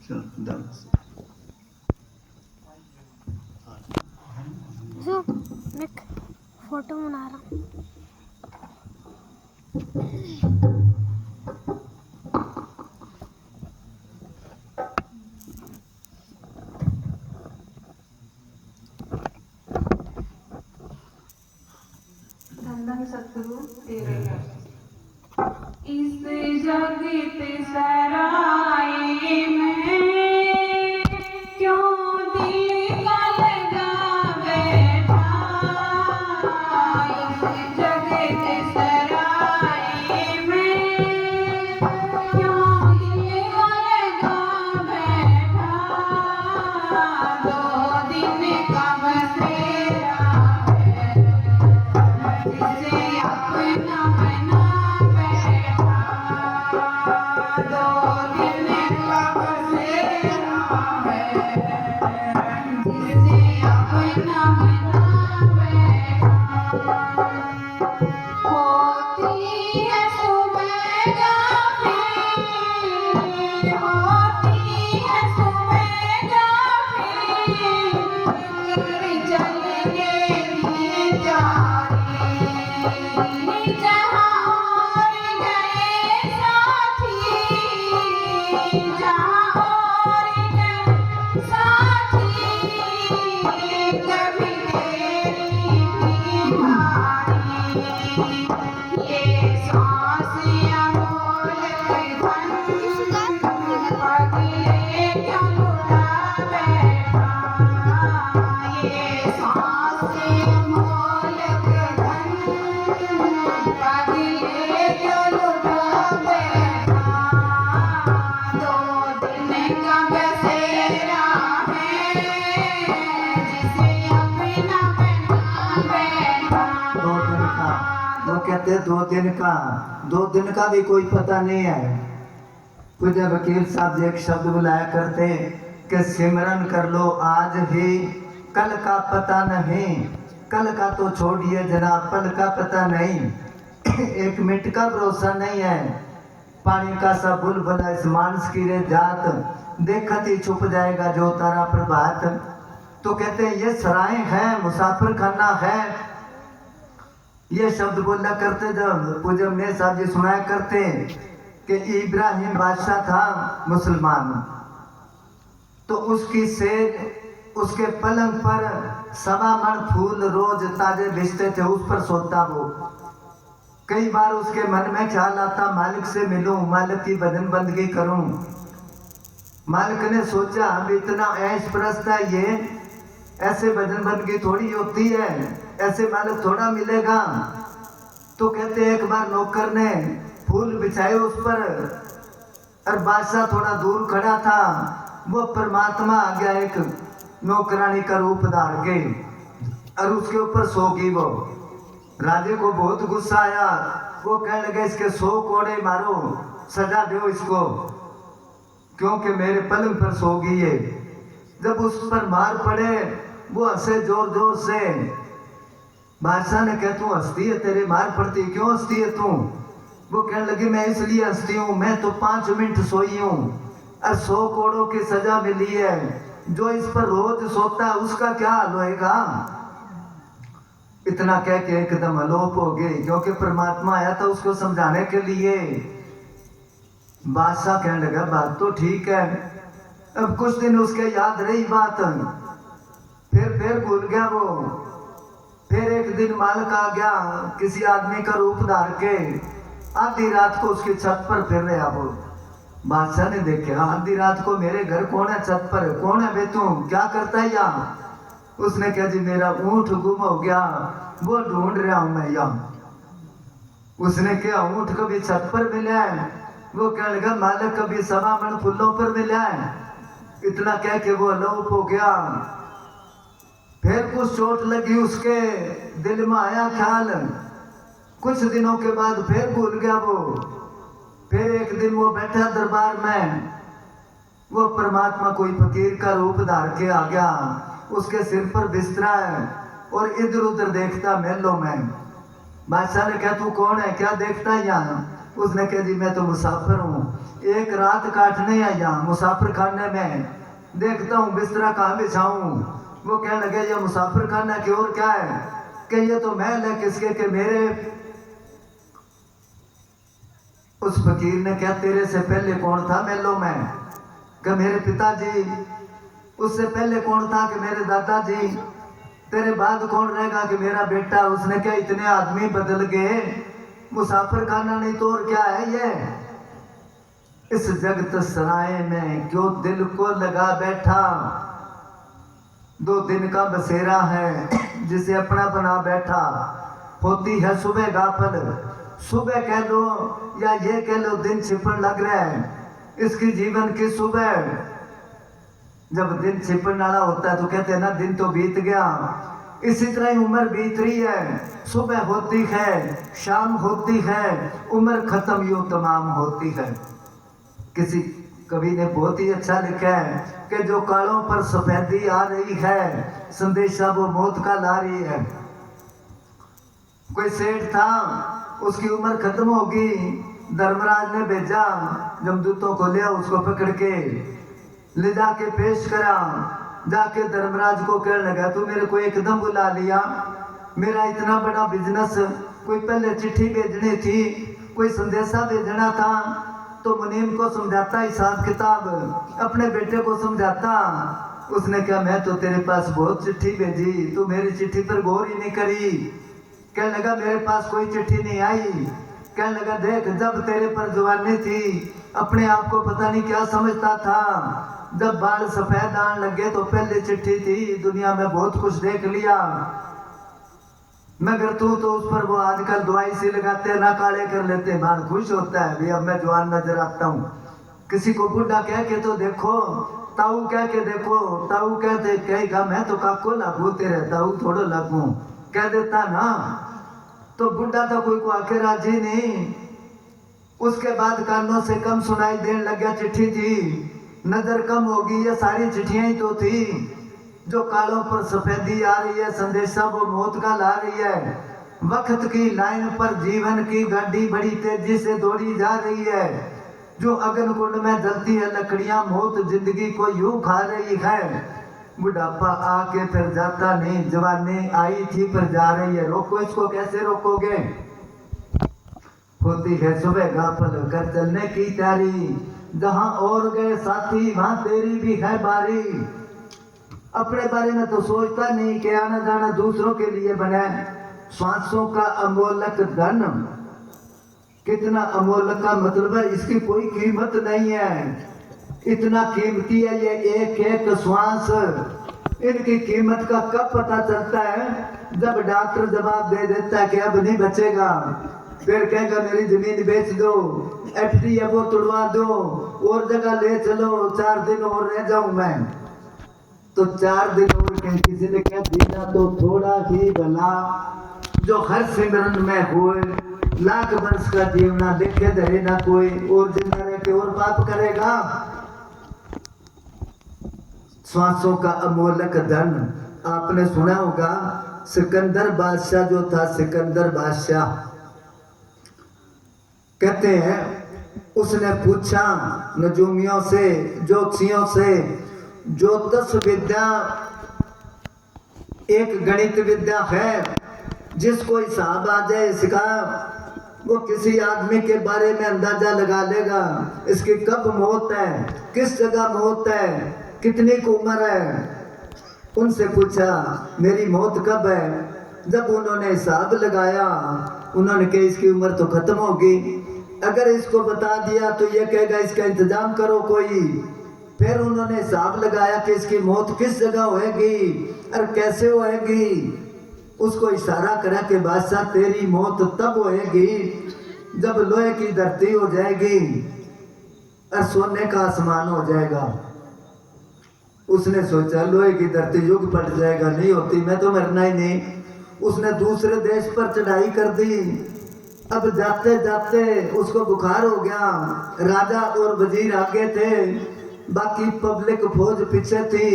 चल डांस। मैं फोटो बना रहा हूँ। धन सतगुरु तेरे है। इस जगत सराय में क्यों दिल का लगा बैठा, इस जगत सराय में क्यों दिल का लगा बैठा। दो दिन का बसेरा जिसे अपना बना बैठा, दो दिन का बसेरा है जिसे अपना बना बैठा। होती है सुबह गाफिल, होती है सुबह गाफिल, कर चलने लिए जा रे। दिन का। वो कहते 2 दिन का, 2 दिन का भी कोई पता नहीं है। पूज्य वकील साहब एक शब्द बुलाया करते कि सिमरन कर लो आज ही, कल का पता नहीं। कल का तो छोड़िए जनाब, पल का पता नहीं। 1 मिनट का भरोसा नहीं है। पानी का सा बुलबुला इस मानस की रे जात, देखत ही छुप जाएगा जो तारा प्रभात। तो कहते हैं ये सराय है, मुसाफिर खाना है। ये शब्द बोला करते जब पूज्य ने साहब जी सुनाया करते कि इब्राहिम बादशाह था मुसलमान, तो उसकी सेज उसके पलंग पर 1.25 मन फूल रोज ताजे बिछते थे, उस पर सोता वो। कई बार उसके मन में ख्याल आता मालिक से मिलूं, मालिक की बदन बंदगी करूं। मालिक ने सोचा अब इतना ऐश परस्त है ये, ऐसे बदन बंदगी थोड़ी होती है, ऐसे मालिक थोड़ा मिलेगा। तो कहते एक बार नौकर ने फूल बिछाए उस पर, और बादशाह थोड़ा दूर खड़ा था। वो परमात्मा आ गया एक नौकरानी का रूप धार के, और उसके ऊपर सो गई वो। राजे को बहुत गुस्सा आया। वो कहने लगे इसके 100 कोड़े मारो, सजा दो इसको, क्योंकि मेरे पलंग पर सो गई है। जब उस पर मार पड़े वो हंसे जोर जोर से। बादशाह ने कहा तू हंसती है, तेरे मार पड़ती, क्यों हंसती है तू? वो कहने लगी मैं इसलिए हंसती हूँ, मैं तो 5 मिनट सोई हूँ और 100 कोड़ों की सजा मिली है। जो इस पर रोज सोता है उसका क्या हाल होएगा? इतना कह के एकदम अलोप हो गई, क्योंकि परमात्मा आया था उसको समझाने के लिए। बादशाह कहने लगा बात तो ठीक है। अब कुछ दिन उसके याद रही बात, फिर भूल गया वो। फिर एक दिन मालिक आ गया किसी आदमी का रूप धार के, आधी रात को उसकी छत पर फिर रहा वो। बादशाह ने देखा आधी रात को मेरे घर कौन है छत पर, कौन है बे तू, क्या करता है यहाँ? उसने कहा जी मेरा ऊंट गुम हो गया, वो ढूंढ रहा हूं मैं यहाँ। उसने कहा ऊंट कभी छत पर मिला है? वो कहने लगा मालिक कभी 1.25 मन फूलों पर मिला है। इतना कह के वो अलोप हो गया। फिर कुछ चोट लगी उसके दिल में, आया ख्याल। कुछ दिनों के बाद फिर भूल गया वो। फिर एक दिन वो बैठा दरबार में, वो परमात्मा कोई फकीर का रूप धार के आ गया। उसके सिर पर बिस्तरा है और इधर उधर देखता महलों में। बादशाह ने कहा तू कौन है, क्या देखता है यहाँ? उसने कहा जी मैं तो मुसाफिर हूँ, एक रात काटने आया मुसाफिर खाने में, देखता हूँ बिस्तरा कहाँ बिछाऊं। वो कहने लगे ये मुसाफिर खाना की और क्या है? कि ये तो महल है किसके के मेरे। उस फकीर ने कहा तेरे से पहले कौन था महलों में? कि मेरे पिताजी। उससे पहले कौन था? कि मेरे दादाजी। तेरे बाद कौन रहेगा? कि मेरा बेटा। उसने कहा इतने आदमी बदल गए, मुसाफिर खाना नहीं तो और क्या है ये? इस जगत सराय में क्यों दिल को लगा बैठा, 2 दिन का बसेरा है जिसे अपना बना बैठा। होती है सुबह गाफल, सुबह कह लो या ये कह लो दिन छिपन लग रहा है। इसकी जीवन की सुबह, जब दिन छिपन वाला होता है तो कहते हैं ना दिन तो बीत गया। इसी तरह ही उम्र बीत रही है, सुबह होती है, शाम होती है, उम्र खत्म यूं तमाम होती है। किसी कवि ने बहुत ही अच्छा लिखा है कि जो कालों पर सफेदी आ रही है, संदेशा वो मौत का ला रही है। कोई सेठ था, उसकी उम्र खत्म होगी, धर्मराज ने भेजा जमदूतों को, लिया उसको पकड़ के ले जाके पेश करा। जाके धर्मराज को कहने लगा तू मेरे को एकदम बुला लिया, मेरा इतना बड़ा बिजनेस, कोई पहले चिट्ठी भेजनी थी, कोई संदेशा भेजना था, तो मुनीम को समझाता हिसाब किताब, अपने बेटे को समझाता। उसने कहा मैं तो तेरे पास बहुत चिट्ठी भेजी, तू मेरी चिट्ठी पर गौर ही नहीं करी। कहने लगा मेरे पास कोई चिट्ठी नहीं आई। कहने लगा देख जब तेरे पर जवानी थी अपने आप को पता नहीं क्या समझता था, जब बाल सफेद आने लगे तो पहले चिट्ठी थी, दुनिया में बहुत कुछ देख लिया, मगर तू तो उस पर वो आजकल दवाई सी लगाते ना काले कर लेते, बाल खुश होता है भी अब मैं जवान नजर आता हूँ। किसी को बुढ़ा कह के तो देखो, ताऊ कह के देखो, ताऊ कहते कहेगा मैं तो काको लागू तेरे, ताऊ थोड़ो लागू कह देता ना। तो बुढ़ा तो कोई को आके राजी नहीं। उसके बाद कानों से कम सुनाई देने लग गया चिट्ठी थी, नजर कम होगी, ये सारी चिट्ठियां ही तो थी। जो कालों पर सफेदी आ रही है, संदेशा वो मौत का ला रही है। वक्त की लाइन पर जीवन की गाड़ी बड़ी तेजी से दौड़ी जा रही है। जो अग्नि कुंड में जलती है लकड़ियां, मौत जिंदगी को यूं खा रही है। बुढ़ापा आके फिर जाता नहीं, जवानी आई थी फिर जा रही है। रोको इसको, कैसे रोकोगे? होती है सुबह गाफल कर चलने की तैयारी, जहां और गए साथी वहां तेरी भी है बारी। अपने बारे में तो सोचता नहीं कि आना जाना दूसरों के लिए बने। सांसों का अमोलक धन, कितना अमोलक का मतलब है इसकी कोई कीमत नहीं है। इतना कीमती है ये एक एक श्वास। इनकी कीमत का कब पता चलता है? जब डॉक्टर जवाब दे देता है कि अब नहीं बचेगा। फिर कहेगा मेरी जमीन बेच दो, एफडी है वो तुड़वा दो, और जगह ले चलो, 4 दिन और रह जाऊं मैं। तो 4 दिन और किसी ने क्या दीना तो थोड़ा ही भला। जो हर सिमरन में हुए, लाख वर्ष का जीवना देखे धरे ना कोई, और जिंदा रह के और पाप करेगा। श्वासों का अमोलक धन। आपने सुना होगा सिकंदर बादशाह जो था, सिकंदर बादशाह कहते हैं उसने पूछा नजूमियों से, ज्योतिषियों से, ज्योतिष विद्या एक गणित विद्या है जिसको हिसाब आ जाए इसका, वो किसी आदमी के बारे में अंदाजा लगा लेगा इसकी कब मौत है, किस जगह मौत है, कितनी की उम्र है। उनसे पूछा मेरी मौत कब है? जब उन्होंने हिसाब लगाया, उन्होंने कहा इसकी उम्र तो खत्म होगी। अगर इसको बता दिया तो ये कहेगा इसका इंतजाम करो कोई। फिर उन्होंने हिसाब लगाया कि इसकी मौत किस जगह होएगी और कैसे होएगी। उसको इशारा करा कि बादशाह तेरी मौत तब होएगी जब लोहे की धरती हो जाएगी और सोने का आसमान हो जाएगा। उसने सोचा लोहे की धरती युग पड़ जाएगा, नहीं होती, मैं तो मरना ही नहीं। उसने दूसरे देश पर चढ़ाई कर दी। अब जाते जाते उसको बुखार हो गया। राजा और वजीर आगे थे, बाकी पब्लिक फौज पीछे थी।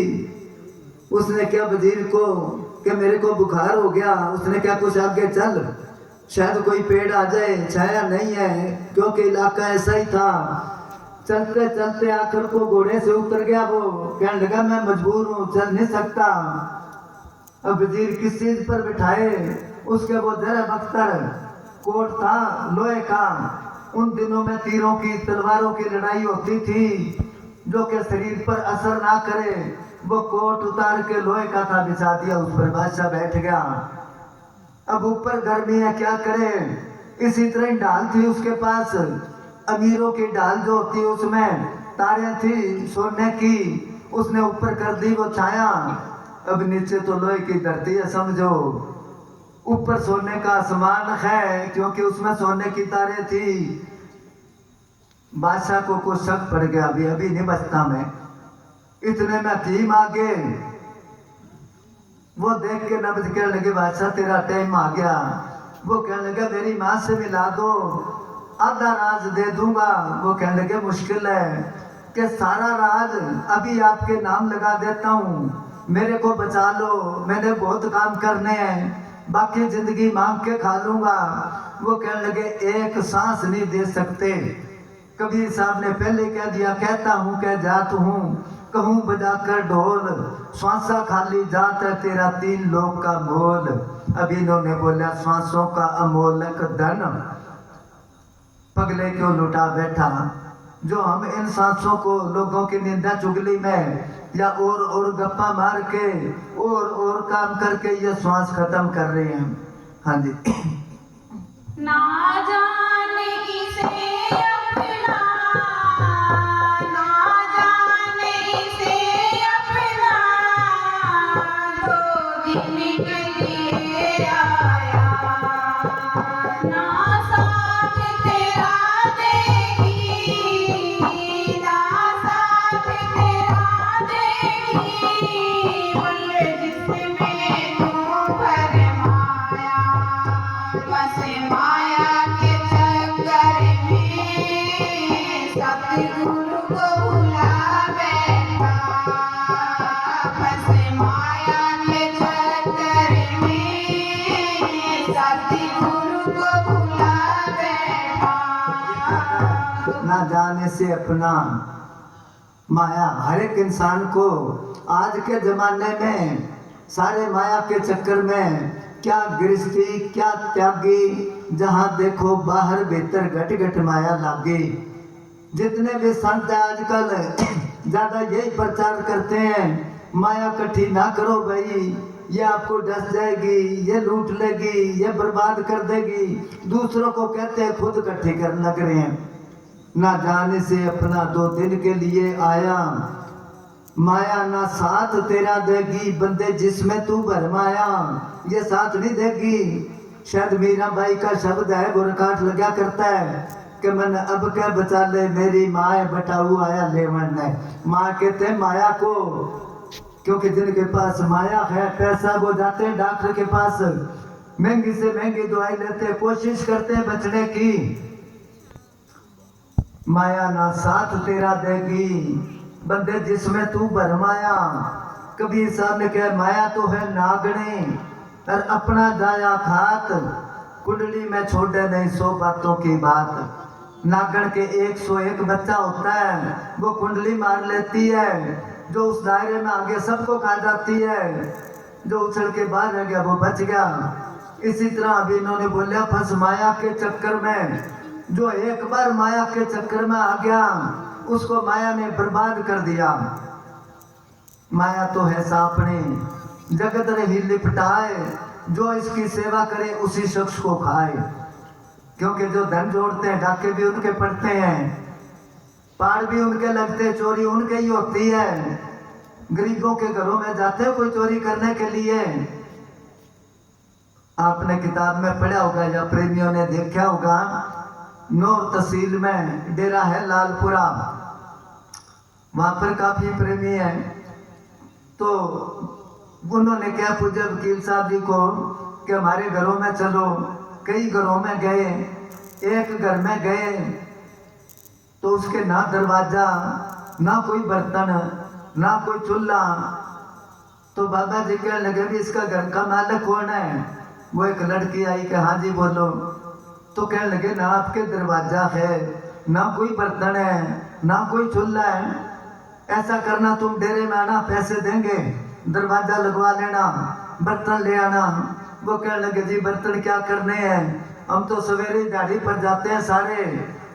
उसने क्या वजीर को कि मेरे को बुखार हो गया। उसने क्या कुछ आगे चल, शायद कोई पेड़ आ जाए, छाया नहीं है क्योंकि इलाका ऐसा ही था। चलते चलते आखिर को घोड़े से उतर गया। वो कहने लगा मैं मजबूर हूँ, चल नहीं सकता। अब वजीर किस चीज पर बिठाए? उसके वो जरा बख्तर कोट था लोहे का। उन दिनों में तीरों की तलवारों की लड़ाई होती थी जो कि शरीर पर असर ना करे। वो कोट उतार के लोहे का था, बिछा दिया उस पर। बादशाह बैठ गया। अब ऊपर गर्मी है, क्या करे? इसी तरह ढाल थी उसके पास, अमीरों की ढाल जो होती है उसमें तारे थी सोने की। उसने ऊपर कर दी वो छाया। अब नीचे तो लोहे की धरती है समझो, ऊपर सोने का आसमान है क्योंकि उसमें सोने की तारे थी। बादशाह को कुछ शक पड़ गया, अभी अभी नहीं बचता मैं। इतने में हकीम आ गए। वो देख के नब्ज कहने लगे बादशाह तेरा टाइम आ गया। वो कहने लगे मेरी माँ से मिला दो, आधा राज दे दूंगा। वो कहने लगे मुश्किल है कि सारा राज अभी आपके नाम लगा देता हूँ, मेरे को बचा लो, मैंने बहुत काम करने हैं, बाकी जिंदगी मांग के खा लूंगा। वो कहने लगे एक सांस नहीं दे सकते। कबीर साहब ने पहले कह दिया, कहता हूँ कह जात हूँ, कहूँ बजाकर ढोल, श्वासा खाली जात है तेरा 3 लोक का मोल। अभी इन्होंने बोला श्वासों का अमोलक धन पगले क्यों लुटा बैठा। जो हम इन सांसों को लोगों की निंदा चुगली में या और गप्पा मार के और काम करके ये श्वास खत्म कर रहे हैं। हाँ जी। ना जाने इसे अपना, ना जाने इसे अपना, 2 दिन के लिए आया, ना साथ तेरा देगी, ना साथ तेरा देगी, बोले जिसमें तू फरमाया, बस माया के चक्कर में सतगुरु को भुला बैठा बस माया के चक्कर में सतगुरु को भुला बैठा ना जाने से अपना माया हर एक इंसान को आज के जमाने में सारे माया के चक्कर में क्या गृहस्थी क्या त्यागी जहाँ देखो बाहर भीतर घट घट माया लागी। जितने भी संत आजकल ज्यादा यही प्रचार करते हैं माया इकट्ठी ना करो भाई, ये आपको डस जाएगी, ये लूट लेगी, ये बर्बाद कर देगी। दूसरों को कहते हैं खुद इकट्ठी करने लग रहे हैं। ना जाने से अपना 2 दिन के लिए आया माया ना साथ तेरा देगी बंदे जिसमें तू भरमाया, ये साथ नहीं देगी। शायद मीरा बाई का शब्द है, बुरकाट लगा करता है कि मन अब क्या बचा ले मेरी माँ बटाऊ आया लेवन ने। माँ कहते हैं माया को, क्योंकि जिनके पास माया है पैसा वो जाते हैं डॉक्टर के पास, महंगी से महंगी दवाई लेते, कोशिश करते हैं बचने की। माया ना साथ तेरा देगी बंदे जिसमें तू भरमाया। कबीर साहब ने कहा माया तो है नागणी और अपना जाया खात, कुंडली में छोड़े नहीं 100 बातों की बात। नागण के 101 बच्चा होता है, वो कुंडली मार लेती है, जो उस दायरे में आगे सबको खा जाती है, जो उछल के बाहर रह गया वो बच गया। इसी तरह अभी इन्होंने बोला फंस माया के चक्कर में, जो एक बार माया के चक्कर में आ गया उसको माया ने बर्बाद कर दिया। माया तो है सापने जगत रही लिपटाए, जो इसकी सेवा करे उसी शख्स को खाए। क्योंकि जो धन जोड़ते हैं डाके भी उनके पड़ते हैं, पार भी उनके लगते, चोरी उनके ही होती है। गरीबों के घरों में जाते हैं कोई चोरी करने के लिए। आपने किताब में पढ़ा होगा या प्रेमियों ने देखा होगा, नौर तहसील में डेरा है लालपुरा, वहां पर काफी प्रेमी हैं। तो उन्होंने क्या पूछा वकील साहब जी को कि हमारे घरों में चलो। कई घरों में गए, एक घर में गए तो उसके ना दरवाजा ना कोई बर्तन ना कोई चूल्हा। तो बाबा जी कहने लगे भी इसका घर का मालिक कौन है? वो एक लड़की आई कि हाँ जी बोलो। तो कहने लगे ना आपके दरवाजा है ना कोई बर्तन है ना कोई चूल्हा है, ऐसा करना तुम डेरे में आना, पैसे देंगे, दरवाजा लगवा लेना, बर्तन ले आना। वो कहने लगे जी बर्तन क्या करने हैं, हम तो सवेरे दाढ़ी पर जाते हैं सारे,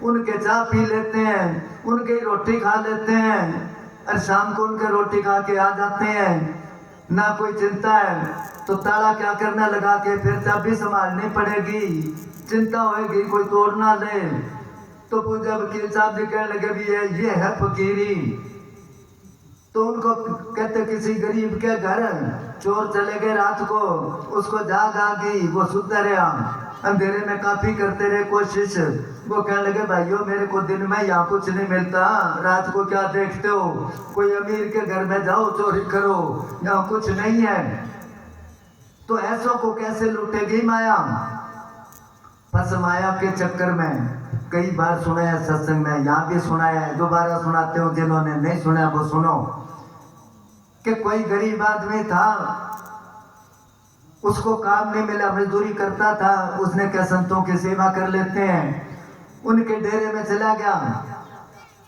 उनके चाय पी लेते हैं, उनके ही रोटी खा लेते हैं और शाम को उनके रोटी खा के आ जाते हैं, ना कोई चिंता है। तो ताला क्या करना लगा के फिर चाबी संभालनी पड़ेगी, चिंता होगी कोई तोड़ ना ले। तो पूजा वकील साहब जी कहने लगे भी ये है फकीरी। तो उनको कहते किसी गरीब के घर चोर चले गए रात को, उसको जाग आ गई, वो सुधर रहा, अंधेरे में काफी करते रहे कोशिश। वो कहने लगे भाइयों मेरे को दिन में यहाँ कुछ नहीं मिलता, रात को क्या देखते हो, कोई अमीर के घर में जाओ चोरी करो, यहाँ कुछ नहीं है। तो ऐसों को कैसे लूटेगी माया? बस माया के चक्कर में कई बार सुना है सत्संग में, यहाँ भी सुना है, दोबारा सुनाते हो, जिन्होंने नहीं सुना वो सुनो। कि कोई गरीब आदमी था, उसको काम नहीं मिला, मजदूरी करता था, उसने क्या संतों की सेवा कर लेते हैं, उनके डेरे में चला गया।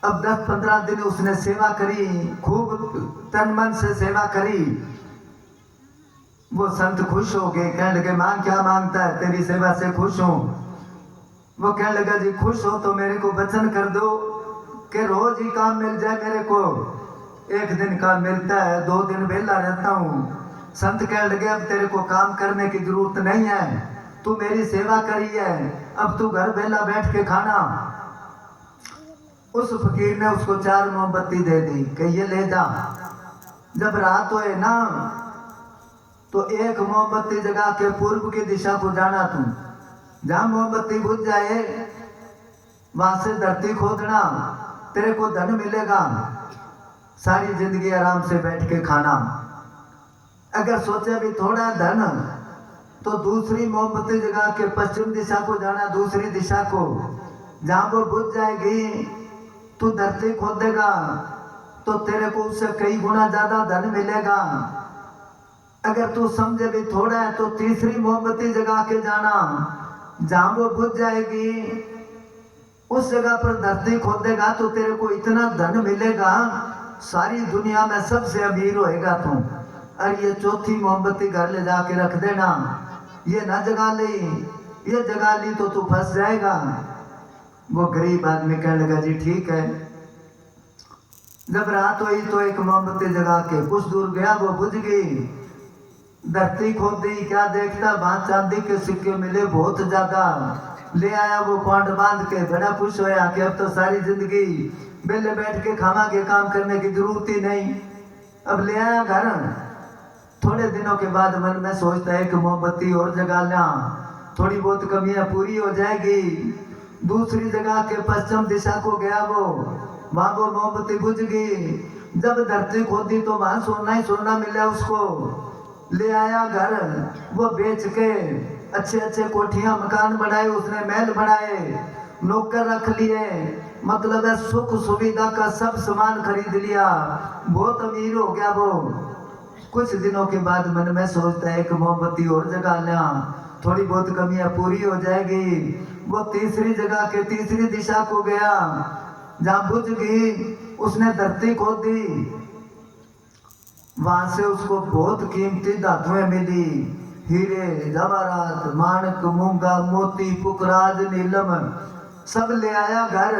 अब 10-15 दिन उसने सेवा करी, खूब तन मन से सेवा करी। वो संत खुश हो गए, कहने लगे मांग क्या मांगता है, तेरी सेवा से खुश हूं। वो कहने लगा जी खुश हो तो मेरे को वचन कर दो कि रोज ही काम मिल जाए मेरे को। 1 दिन काम मिलता है, 2 दिन वेला रहता हूँ। संत कहने लगे अब तेरे को काम करने की जरूरत नहीं है, तू मेरी सेवा करी है, अब तू घर वेला बैठ के खाना। उस फकीर ने उसको 4 मोमबत्ती दे दी कि ये ले जा, जब रात होए ना तो 1 मोमबत्ती जगा के पूर्व की दिशा को जाना, तू जहां मोमबत्ती बुझ जाए वहां से धरती खोदना, तेरे को धन मिलेगा, सारी जिंदगी आराम से बैठ के खाना। अगर सोचे भी थोड़ा धन तो दूसरी मोमबत्ती जगा के पश्चिम दिशा को जाना, दूसरी दिशा को। जहाँ वो बुझ जाएगी तू धरती खोदेगा तो तेरे को उससे कई गुना ज्यादा धन मिलेगा। अगर तू समझे भी थोड़ा है तो तीसरी मोमबत्ती जगा के जाना, जहाँ वो बुझ जाएगी उस जगह पर धरती खोदेगा तो तेरे को इतना धन मिलेगा, सारी दुनिया में सबसे अमीर होएगा तू। और ये चौथी मोमबत्ती घर ले जाके रख देना, ये ना जगा ली, ये जगा ली तो तू फंस जाएगा। वो गरीब आदमी कहने लगा जी ठीक है। जब रात हुई तो एक मोमबत्ती जगा के कुछ दूर गया, वो बुझ गई। धरती खोदी, क्या देखता वहां चांदी के सिक्के मिले बहुत ज्यादा। ले आया वो पांड बांध के, बड़ा खुश होया कि अब तो सारी जिंदगी बेले बैठ के खावांगे, काम करने की जरूरत ही नहीं। अब ले आया घर। थोड़े दिनों के बाद मन में सोचता है कि मोमबत्ती और जगा लिया, थोड़ी बहुत कमियां पूरी हो जाएगी। दूसरी जगह के पश्चिम दिशा को गया वो, वहां वो मोमबत्ती बुझ गई। जब धरती खोदी तो वहां सोना ही सोना मिला उसको। ले आया घर, वो बेच के अच्छे अच्छे कोठियां मकान बनाए, उसने महल बनाए, नौकर रख लिए, मतलब है सुख सुविधा का सब सामान खरीद लिया, बहुत अमीर हो गया वो। कुछ दिनों के बाद मन में सोचता है कि मोमबत्ती और जगा लिया, थोड़ी बहुत कमियां पूरी हो जाएगी। वो तीसरी जगह के तीसरी दिशा को गया, जहाँ बुझ गई उसने धरती खोदी। वहां से उसको बहुत कीमती धातुएं मिली, हीरे जवाहरात माणक मूंगा मोती पुखराज नीलम, सब ले आया घर,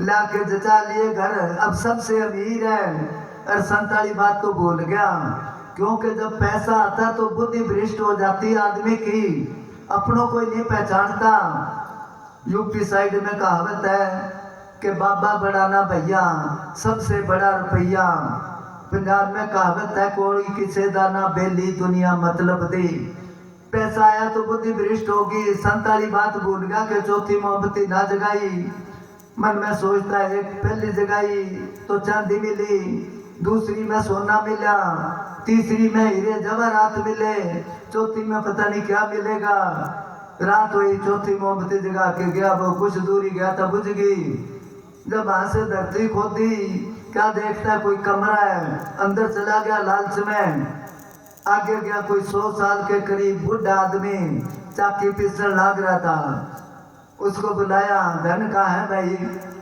लाके जचा लिए घर। अब सबसे अमीर है। और संताली बात तो भूल गया, क्योंकि जब पैसा आता तो बुद्धि भ्रष्ट हो जाती है आदमी की, अपनों को नहीं पहचानता। यूपी साइड में कहावत है कि बाबा बड़ा ना भैया, सबसे बड़ा रुपया। पंजाब में कहावत है कोई किसे दाना बेली दुनिया मतलब दी। पैसा आया तो बुद्धि भ्रष्ट होगी। संताली बात भूल गया कि चौथी मोमबत्ती ना जगाई। मन में सोचता है एक पहली जगाई तो चांदी मिली, दूसरी में सोना मिला, तीसरी में हीरे जवाहरात मिले, चौथी में पता नहीं क्या मिलेगा। रात हुई, चौथी मोमबत्ती जगा के गया, वो कुछ दूरी गया था बुझ गई। जब वहां से धरती खोदी, क्या देखता है कोई कमरा है, अंदर चला गया लालच में। आगे गया कोई 100 साल के करीब बुढ़ा आदमी, चाकी पीसने लग रहा था। उसको बुलाया, धन कहाँ है भाई?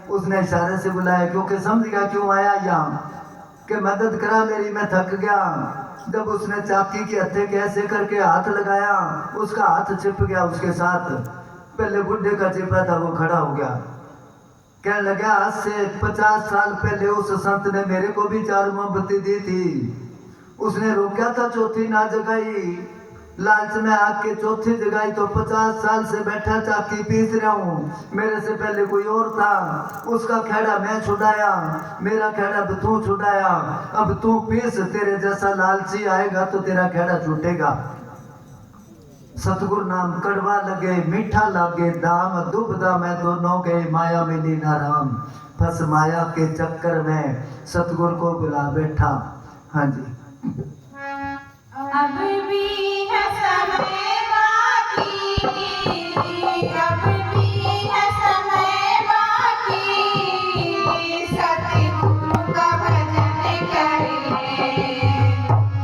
उसने इशारे से बुलाया, क्योंकि समझ गया क्यों आया यहाँ, कि मदद करा मेरी, मैं थक गया। जब उसने चाकी के हत्थे के ऐसे करके हाथ लगाया, उसका हाथ चिप गया उसके साथ। पहले बुढ़े का चिपा था वो खड़ा हो गया, कहने लगा आज से 50 साल पहले उस संत ने मेरे को भी 4 मोमबत्ती दी थी, उसने रोका था, चौथी ना जगाई। लालच में आके चौथी जगाई तो 50 साल से बैठा चाकी पीस रहा हूँ। मेरे से पहले कोई और था, उसका खेड़ा मैं छुड़ाया, मेरा खेड़ा तू छुड़ाया। अब तू पीस, तेरे जैसा लालची आएगा तो तेरा खेड़ा छूटेगा। सतगुरु नाम कड़वा लगे मीठा लागे, दाम दुबदा में दोनों गए, माया मिली ना राम। फंस माया के चक्कर में सतगुरु को बुला बैठा। हाँ जी। अब भी है समय बाकी, अब भी है समय बाकी, सतगुरु का भजन कर ले,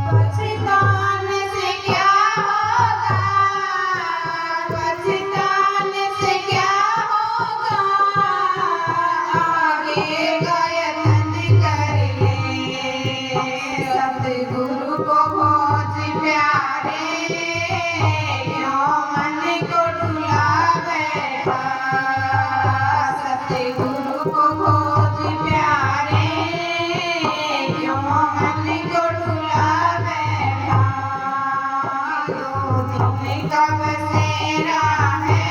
पछताने से क्या होगा, पछताने से क्या होगा, आगे का यत्न कर ले। सतगुरु को बहुत प्यारे, क्यों मन को डुला बैठा, सतगुरु को बहुत प्यारे, क्यों मन को डुला बैठा। दो दिन का बसेरा है,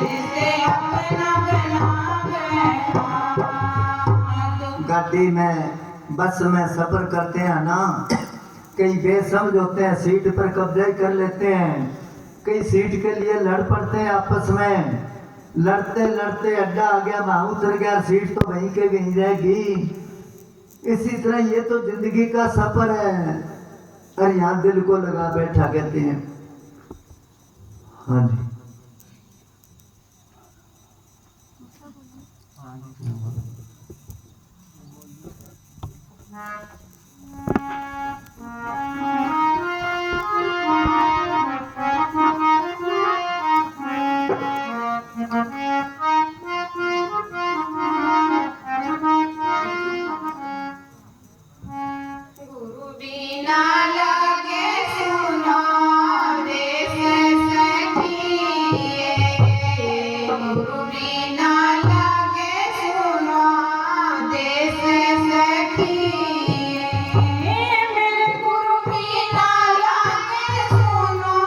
जिसे अपना बना बैठा। गाड़ी में बस में सफर करते हैं ना, कई बेसमझ होते हैं, सीट पर कब्जा कर लेते हैं, कई सीट के लिए लड़ पड़ते हैं आपस में। लड़ते लड़ते अड्डा आ गया, वहां उतर गया, सीट तो वहीं के वहीं रहेगी। इसी तरह ये तो जिंदगी का सफर है। और यहाँ दिल को लगा बैठा कहते हैं। हाँ जी। गुरु बिना लगे सुनो देश सखिए, गुरु बिना लगे सुनो देश सखिए, मेरे गुरु बिना लगे सुनो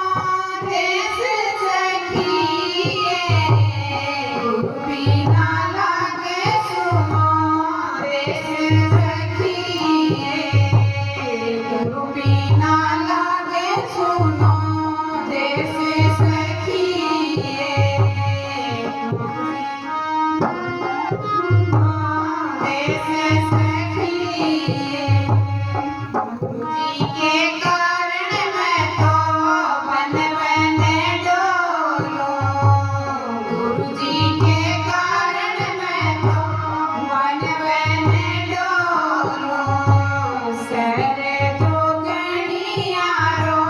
देश सखिए, गुरु बिना लगे सुनो देश सखिए, गुरु बिना लगे सुनो देश सखिए, देश सखिए, गुरु जी के कारण मैं तो बन बन डोलूं, गुरु जी के कारण मैं तो बन बन डोलूं, सर जोगणिया रो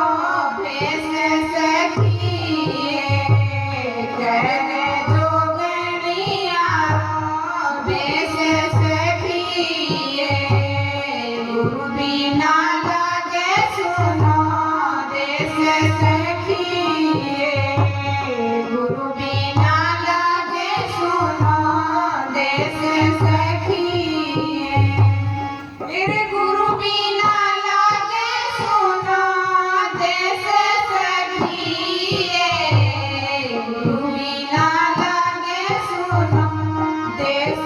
भेष सखिए, कर जोगणिया रो भेष सखिए, गुरु बिना लगे सुनो देश सखिए, गुरु बिना लगे सुनो देश सखिए, मेरे गुरु बिना लगे सुनो देश सखिए, गुरु बिना लगे सुनो देश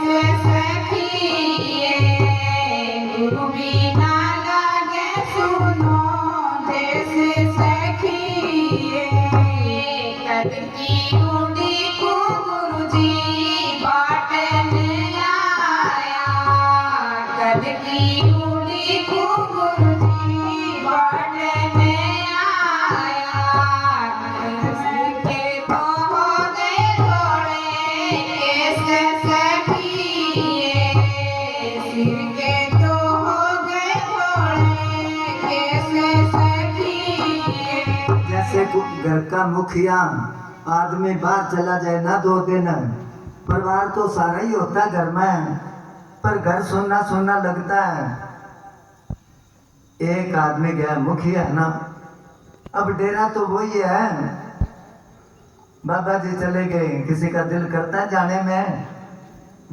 सखिए, गुरु बिना लगे सुनो देश सखिए, कद की उड़ी को गुरु जी बाटन आया, कद की उड़ी को गुरु जी बाटन आया, सिर के तो हो गए थोड़े केस सखिए, सिर के तो हो गए थोड़े केस सखिए, जैसे घर का मुखिया आदमी बाहर चला जाए ना 2 दिन, परिवार तो सारा ही होता घर में, पर घर सुनना सुनना लगता है। एक आदमी गया मुखिया ना, अब डेरा तो वही है, बाबा जी चले गए, किसी का दिल करता है जाने में,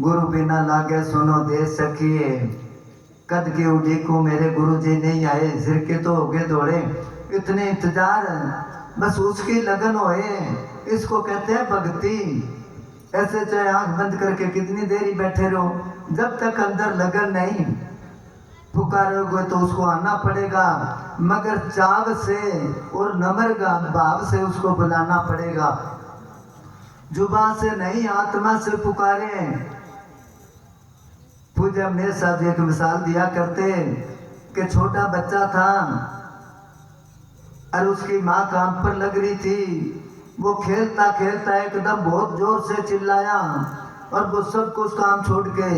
गुरु बिना लागे सुनो देश सखिए, कद की उड़ी को मेरे गुरु जी नहीं आए, सिर के तो हो गए दौड़े, इतने इंतजार बस उसकी लगन होए, इसको कहते हैं भक्ति। ऐसे चाहे आंख बंद करके कितनी देर ही बैठे रहो, जब तक अंदर लगन नहीं, पुकारोगे तो उसको आना पड़ेगा, मगर चाव से और नम्र भाव से उसको बुलाना पड़ेगा, जुबान से नहीं आत्मा से पुकारे। पूज्य अमनेश साहब जी एक मिसाल दिया करते कि छोटा बच्चा था और उसकी माँ काम पर लग रही थी, वो खेलता खेलता एकदम बहुत जोर से चिल्लाया और वो सब कुछ काम छोड़ के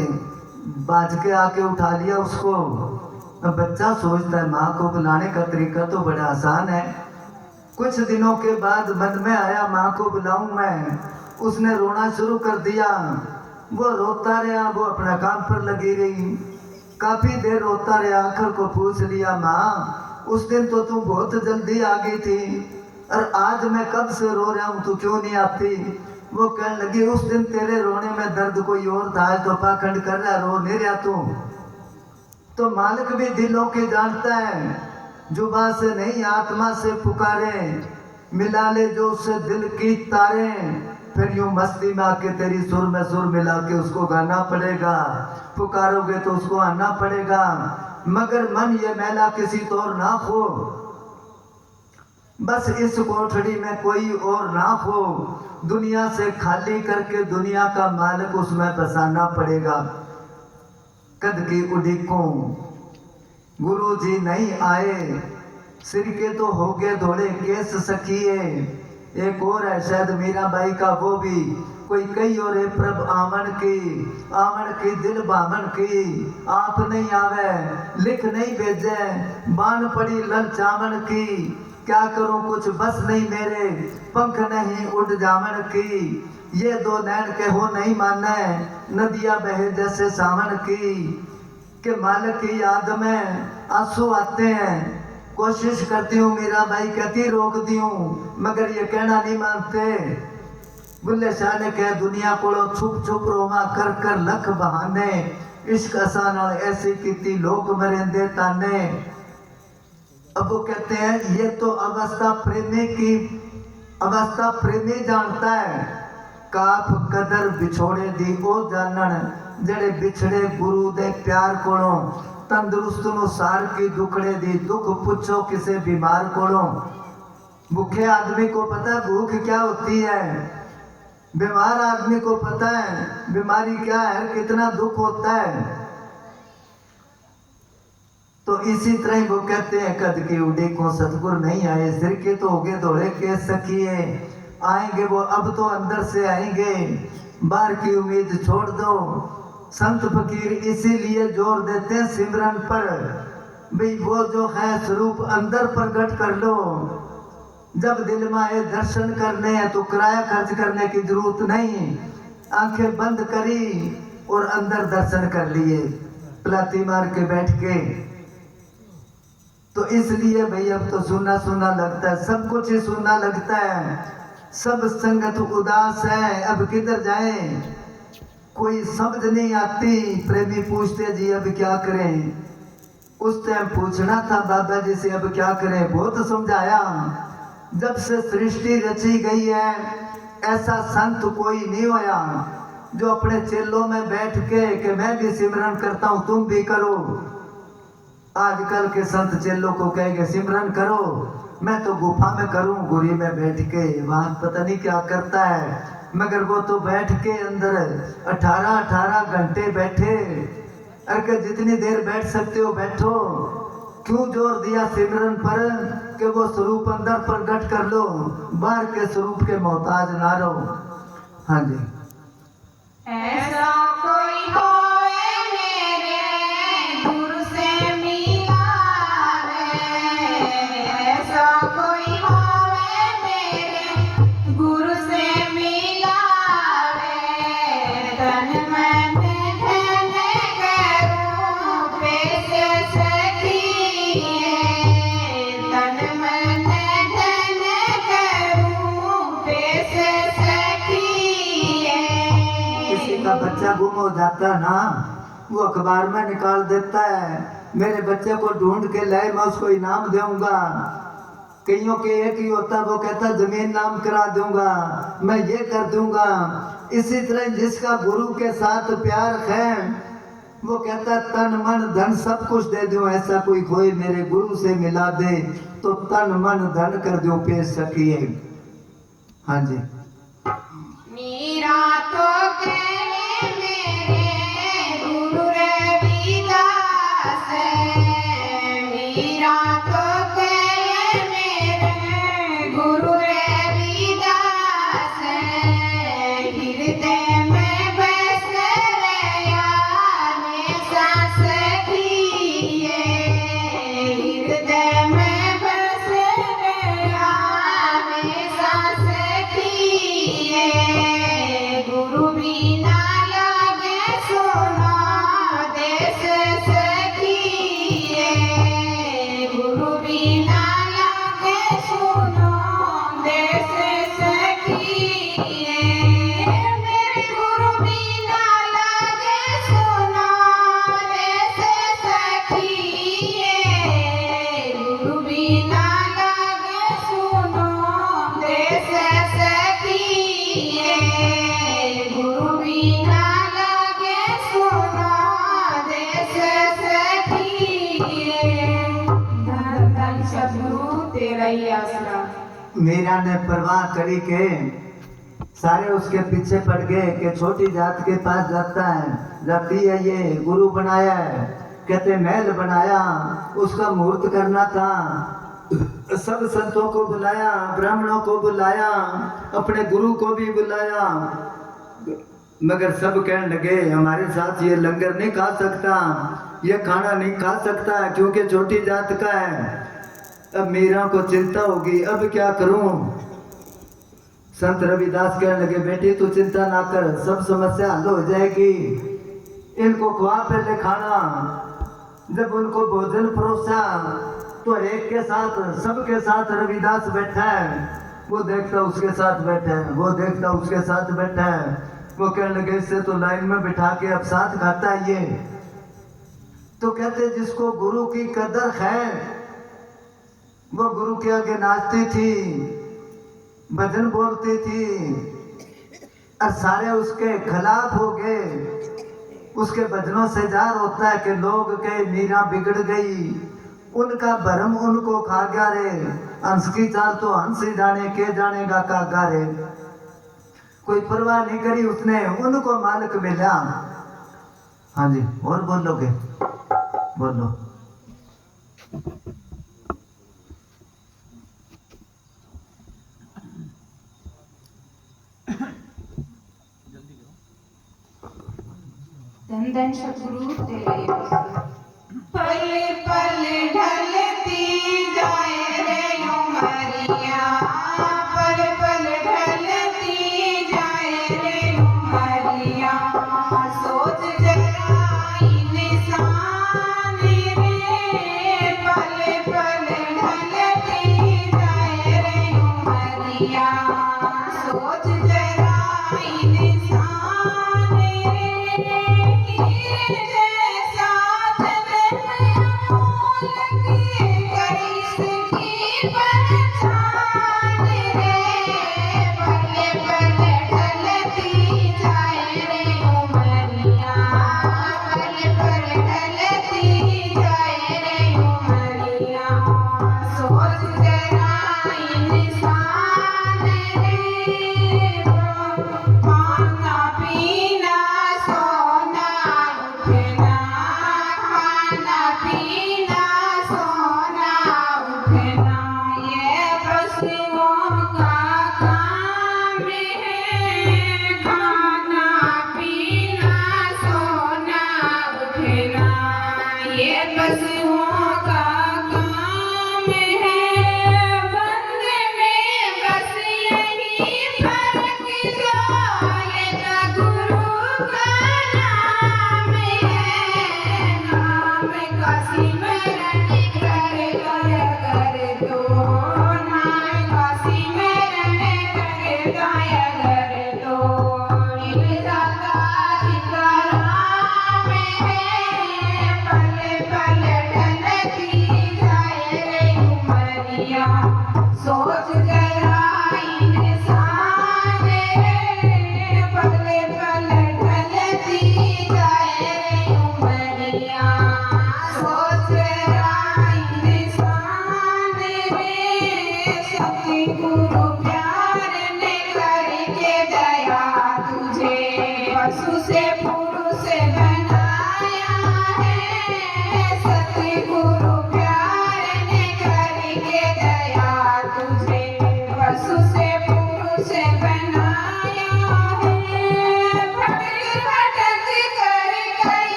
बाज के आके उठा लिया उसको। अब बच्चा सोचता है माँ को बुलाने का तरीका तो बड़ा आसान है। कुछ दिनों के बाद मन में आया माँ को बुलाऊं मैं, उसने रोना शुरू कर दिया। वो रोता रहा, वो अपना काम पर लगी रही, काफी देर रोता रहा, आखिर को पूछ लिया माँ उस दिन तो तू बहुत जल्दी आ गई थी और आज मैं कब से रो रहा हूँ, तू क्यों नहीं आती? वो कहने लगी उस दिन तेरे रोने में दर्द कोई और था, तो पाखंड कर रहा, रो नहीं रहा तू। तो मालिक भी दिलों के जानता है, जुबान से नहीं आत्मा से पुकारे, मिला ले जो उससे दिल की तारे, फिर यूं मस्ती में आके तेरी सुर में सुर मिला के उसको गाना पड़ेगा, पुकारोगे तो उसको आना पड़ेगा, मगर मन ये मैला किसी तो और ना हो, बस इस कोठड़ी में कोई और ना हो, दुनिया से खाली करके दुनिया का मालिक उसमें बसाना पड़ेगा। कद की उड़ीकों गुरु जी नहीं आए, सिर के तो हो गए धोले केस सखिए, एक और है शायद मीराबाई का, वो भी कोई कई और है, प्रभ आमन की दिल बामन की, आप नहीं आवे लिख नहीं भेजे, बाण पड़ी ललचावन की, क्या करूं कुछ बस नहीं मेरे, पंख नहीं उड़ जावन की, ये दो नैन के हो नहीं माने, नदियां बहे जैसे सावन की, के मालिक की याद में आंसू आते हैं, कोशिश करती हूँ मीरा भाई कहती रोक दी हूँ, मगर ये कहना नहीं मानते। बुल्ले शाह ने कहा दुनिया को छुप छुप रोमा कर कर लख बहाने, इश्क आसान और ऐसी कीती लोग मरेंदे ताने। अब वो कहते हैं ये तो अवस्था प्रेमी जानता है, काप कदर बिछोड़े दी ओ जानन, जड़े बिछड़े गुरु दे प्यार कोलों, तंदुरुस्त नु सार की दुखड़े दी, दुख पूछो किसे बीमार कोलों। भूखे आदमी को पता है भूख क्या होती है, बीमार आदमी को पता है बीमारी क्या है, कितना दुख होता है। तो इसी तरह वो कहते हैं कद की उड़ी को सतगुर नहीं आए, सिर के तो होगे दौड़े के सखिए, आएंगे वो अब तो अंदर से आएंगे, बाहर की उम्मीद छोड़ दो। संत फकीर इसीलिए जोर देते हैं सिमरन पर, भाई वो जो है स्वरूप अंदर प्रकट कर लो। जब दिल में आए दर्शन करने हैं तो किराया खर्च करने की जरूरत नहीं, आंखें बंद करी और अंदर दर्शन कर लिए प्लाती मार के बैठ के। तो इसलिए भाई अब तो सुना सुना लगता है, सब कुछ ही सुना लगता है, सब संगत उदास है, अब किधर जाएं, कोई समझ नहीं आती। प्रेमी पूछते जी अब क्या करें, उस टाइम पूछना था बाबा जी से अब क्या करें, बहुत समझाया। जब से सृष्टि रची गई है ऐसा संत कोई नहीं होया जो अपने चेलों में बैठ के कि मैं भी सिमरन करता हूं तुम भी करो। आजकल के संत चेलों को कहेंगे सिमरन करो, मैं तो गुफा में करूं गुरी में बैठ के, वहां पता नहीं क्या करता है, मगर वो तो बैठ के अंदर 18 घंटे बैठे। अरे जितनी देर बैठ सकते हो बैठो, क्यों जोर दिया सिमरन पर कि वो स्वरूप अंदर प्रकट कर लो, बाहर के स्वरूप के मोहताज ना रहो। हाँ जी। ऐसा कोई होए मेरे गुरु से मिला रे, ऐसा कोई होए मेरे गुरु से मिला रे, तन मन धन करूं पैसे सखिए, तन मन धन करूं पैसे सखिए। किसी का बच्चा गुम हो जाता है ना, वो अखबार में निकाल देता है, मेरे बच्चे को ढूंढ के लाए मैं उसको इनाम दूंगा। कईयों के एक ही होता, वो कहता जमीन नाम करा दूंगा, मैं ये कर दूंगा। इसी तरह जिसका गुरु के साथ प्यार है वो कहता तन मन धन सब कुछ दे दूं, ऐसा कोई कोई मेरे गुरु से मिला दे तो तन मन धन कर दूं पेश सकिए। हाँ जी। मीरा तो कहने मेरे गुरु रविदास, मीरा तो कहने मेरे गुरु रविदास, हृदय में बस रया हमेशा सखिए, हृदय में बस रया हमेशा सखिए। गुरु बिना लगे सोना देश सखिए, गुरु बिना लगे सोना देश सखिए, मेरे गुरु बिना लगे सोना देश सखिए, गुरु बिना लगे सोना देश सखिए, गुरु बिना लगे सोना देश सखिए। धन धन सतगुरु तेरा ही आसरा। मीरा ने परवाह करी के सारे उसके पीछे पड़ गए कि छोटी जात के पास जाता है, जाती है, ये गुरु बनाया है, कहते महल बनाया, उसका मुहूर्त करना था। सब संतों को बुलाया, ब्राह्मणों को बुलाया, अपने गुरु को भी बुलाया, मगर सब कहने लगे हमारे साथ ये लंगर नहीं खा सकता, ये खाना नहीं खा सकता क्योंकि छोटी जात का है। अब मीरा को चिंता होगी, अब क्या करूं? संत रविदास कहने लगे बेटी तू चिंता ना कर, सब समस्या हल हो जाएगी। इनको खुआ पहले खाना। जब उनको भोजन परोसा तो एक के साथ सबके साथ रविदास बैठा है, वो देखता उसके साथ बैठा है, वो देखता उसके साथ बैठा है। वो कहने लगे इससे तो लाइन में बिठा के अब साथ खाता है ये। तो कहते जिसको गुरु की कदर है वो गुरु के आगे नाचती थी, भजन बोलती थी, और सारे उसके खिलाफ हो गए। उसके भजनों से जार होता है कि लोग के मीरा बिगड़ गई, उनका भरम उनको खा गया रे, हंस की चाल तो हंस ही जाने के जानेगा कागा रे। कोई परवाह नहीं करी उसने, उनको मालिक मिला। हाँ जी और बोलोगे? बोलो। धन धन सतगुरु तेरे पल पल ढलती जाए रे उमरिया, पल पल ढलती जाए रे उमरिया। सोच जरा इंसान रे, पल पल ढलती जाए रे उमरिया। सोच जरा इंसान जैसा जन्म अमोल की, कैसे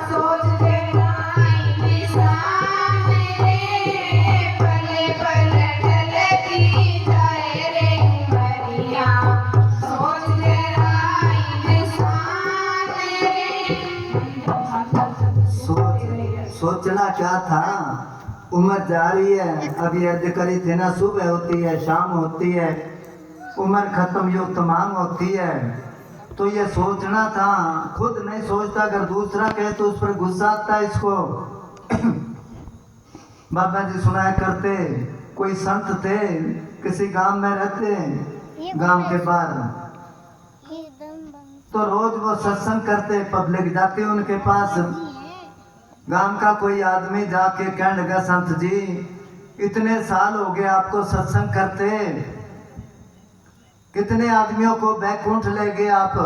सोचते नाई निशान रे पले पल ढलती जाए रे उमरिया सोचते नाई निशान रे सोचना क्या था, उम्र जा रही है, अभी अर्ज करी थी ना, सुबह होती है शाम होती है, उम्र खत्म युग तमाम होती है। तो ये सोचना था, खुद नहीं सोचता, अगर दूसरा कहे तो उस पर गुस्सा आता है इसको। बाबा जी सुनाया करते, कोई संत थे किसी गांव में रहते, गांव के बाहर, तो रोज वो सत्संग करते, पब्लिक जाती उनके पास। गांव का कोई आदमी जाके कहने लगा, संत जी इतने साल हो गए आपको सत्संग करते, कितने आदमियों को बैकुंठ ले गए आप।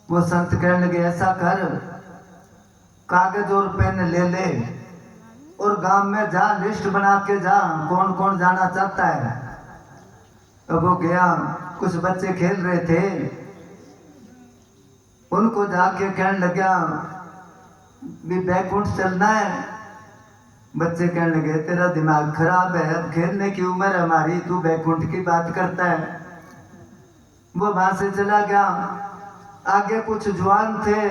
वो संत कहने लगे, ऐसा कर, कागज और पेन ले ले और गांव में जा, लिस्ट बना के जा, कौन कौन जाना चाहता है। तो वो गया, कुछ बच्चे खेल रहे थे, उनको जाके कहने लगा भी बैकुंठ चलना है। बच्चे कहने लगे, तेरा दिमाग खराब है, अब खेलने की उम्र है हमारी, तू बैकुंठ की बात करता है। वो वहां से चला गया। आगे कुछ जवान थे,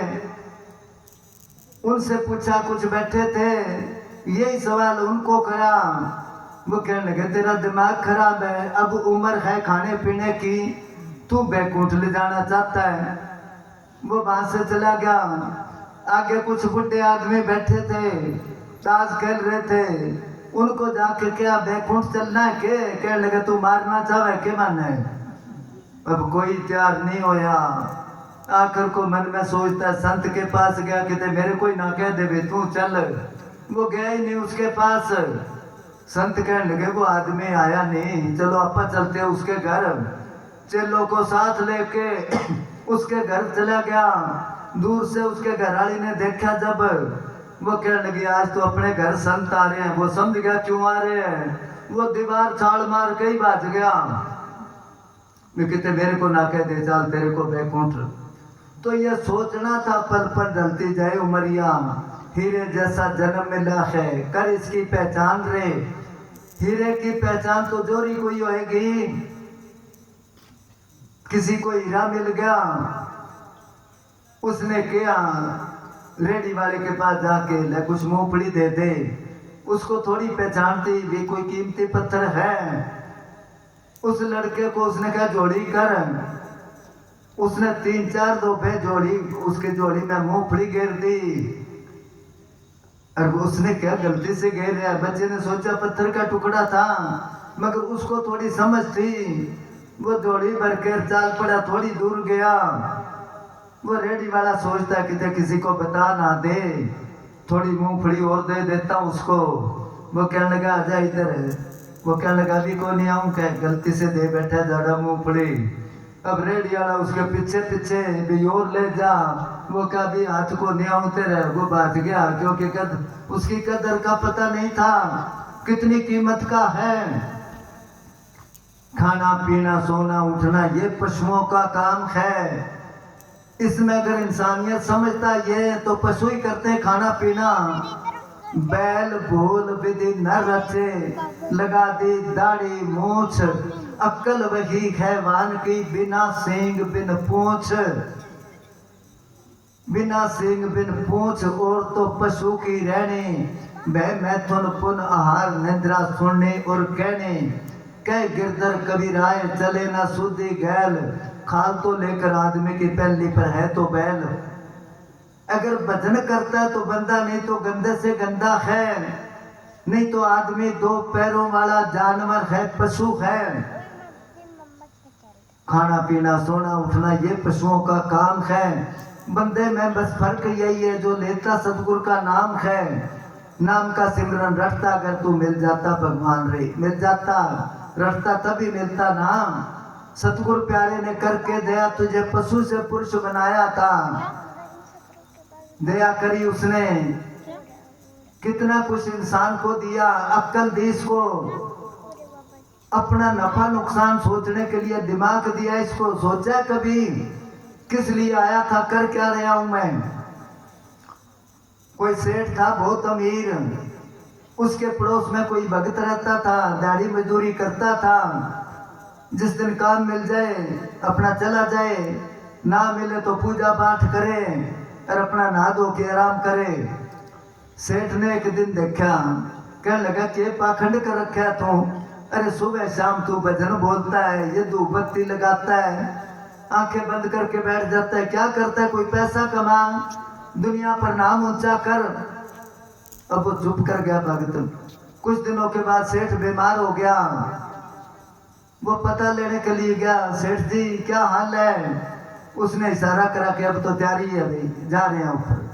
उनसे पूछा, कुछ बैठे थे, यही सवाल उनको करा। वो कहने लगे, तेरा दिमाग खराब है, अब उम्र है खाने पीने की, तू बैकुंठ ले जाना चाहता है। वो वहां से चला गया। आगे कुछ बुढ़े आदमी बैठे थे, ताश खेल रहे थे, उनको जाके क्या बैकुंठ चलना है के? कहने लगे, तू मारना चाहे के मन है। अब कोई तैयार नहीं होया। आखिर को मन में सोचता, संत के पास गया, कहते मेरे कोई ना कह दे तू चल। वो गया ही नहीं उसके पास। संत कहने लगे, वो आदमी आया नहीं, चलो आपा चलते हैं उसके घर। चेलों को साथ लेके उसके घर चला गया। दूर से उसके घरवाली ने देखा, जब वो कहने लगी, आज तो अपने घर संत आ रहे हैं। वो समझ गया क्यों आ रहे हैं। वो दीवार छाल मार के ही भाग गया। मैं कहते मेरे को ना कह दे, चल तेरे को बैकुंठ। तो ये सोचना था, पल पल ढलती जाए उमरिया, हीरे जैसा जन्म मिला है, कर इसकी पहचान रे। हीरे की पहचान तो जोरी कोई होएगी। किसी को हीरा मिल गया, उसने किया, रेडी वाले के पास जाके ले कुछ मूंगफली दे दे। उसको थोड़ी पहचानती भी कोई कीमती पत्थर है। उस लड़के को उसने कहा जोड़ी कर। उसने 3-4 दफे जोड़ी, उसकी जोड़ी में मूंगफली गिर दी। और उसने क्या गलती से गिर रहा है। बच्चे ने सोचा पत्थर का टुकड़ा था, मगर उसको थोड़ी समझ थी। वो जोड़ी भर कर चाल पड़ा, थोड़ी दूर गया। वो रेडी वाला सोचता कि किसी को बता ना दे, थोड़ी मूंगफली और दे देता हूँ उसको। वो कहने लगा, आजा इधर। वो कहने लगा, अभी को नहीं आऊँ, क्या गलती से दे बैठा ज्यादा मूंगफली। अब रेडी वाला उसके पीछे पीछे भी और ले जा। वो कभी हाथ को नहीं आऊँ तेरे। वो भाग गया, क्योंकि उसकी कदर का पता नहीं था कितनी कीमत का है। खाना पीना सोना उठना ये पशुओं का काम है। इसमें अगर इंसानियत समझता ये तो पशु ही करते हैं खाना पीना। बैल भूल विधि न रचे, लगा दी दाढ़ी मूछ, अक्ल वही हैवान की बिना सींग बिन पूंछ। बिना सींग बिन पूंछ और तो पशु की रहनी। वह मैथुन पुन आहार निद्रा सुनने और कहने। कह गिरधर कभी राय चले ना सूदी गैल, खाल तो लेकर आदमी की पहली पर है तो बैल। अगर भजन करता है तो बंदा, नहीं तो गंदे से गंदा है, नहीं तो आदमी 2 पैरों वाला जानवर है, पशु है। खाना पीना सोना उठना ये पशुओं का काम है। बंदे में बस फर्क यही है, जो लेता सतगुरु का नाम है, नाम का सिमरन रटता। अगर तू मिल जाता भगवान रे, मिल जाता, रटता तभी मिलता नाम। सतगुरु प्यारे ने करके दया तुझे पशु से पुरुष बनाया था। दया करी उसने, कितना कुछ इंसान को दिया, अक्ल दी इसको, अपना नफा नुकसान सोचने के लिए दिमाग दिया इसको। सोचा कभी किस लिए आया था, कर क्या रहा हूं मैं। कोई सेठ था बहुत अमीर, उसके पड़ोस में कोई भगत रहता था, दिहाड़ी मजदूरी करता था। जिस दिन काम मिल जाए अपना चला जाए, ना मिले तो पूजा पाठ करे और अपना नहा धो के आराम करे। सेठ ने एक दिन देखा, कहने लगा कि पाखंड कर रखा तू, अरे सुबह शाम तू भजन बोलता है, ये धूप बत्ती लगाता है, आंखें बंद करके बैठ जाता है, क्या करता है? कोई पैसा कमा, दुनिया पर नाम ऊंचा कर। अब वो चुप कर गया भगत। कुछ दिनों के बाद सेठ बीमार हो गया। वो पता लेने के लिए गया, सेठ जी क्या हाल है? उसने इशारा करा कि अब तो तैयारी है भाई, जा रहे हैं ऊपर।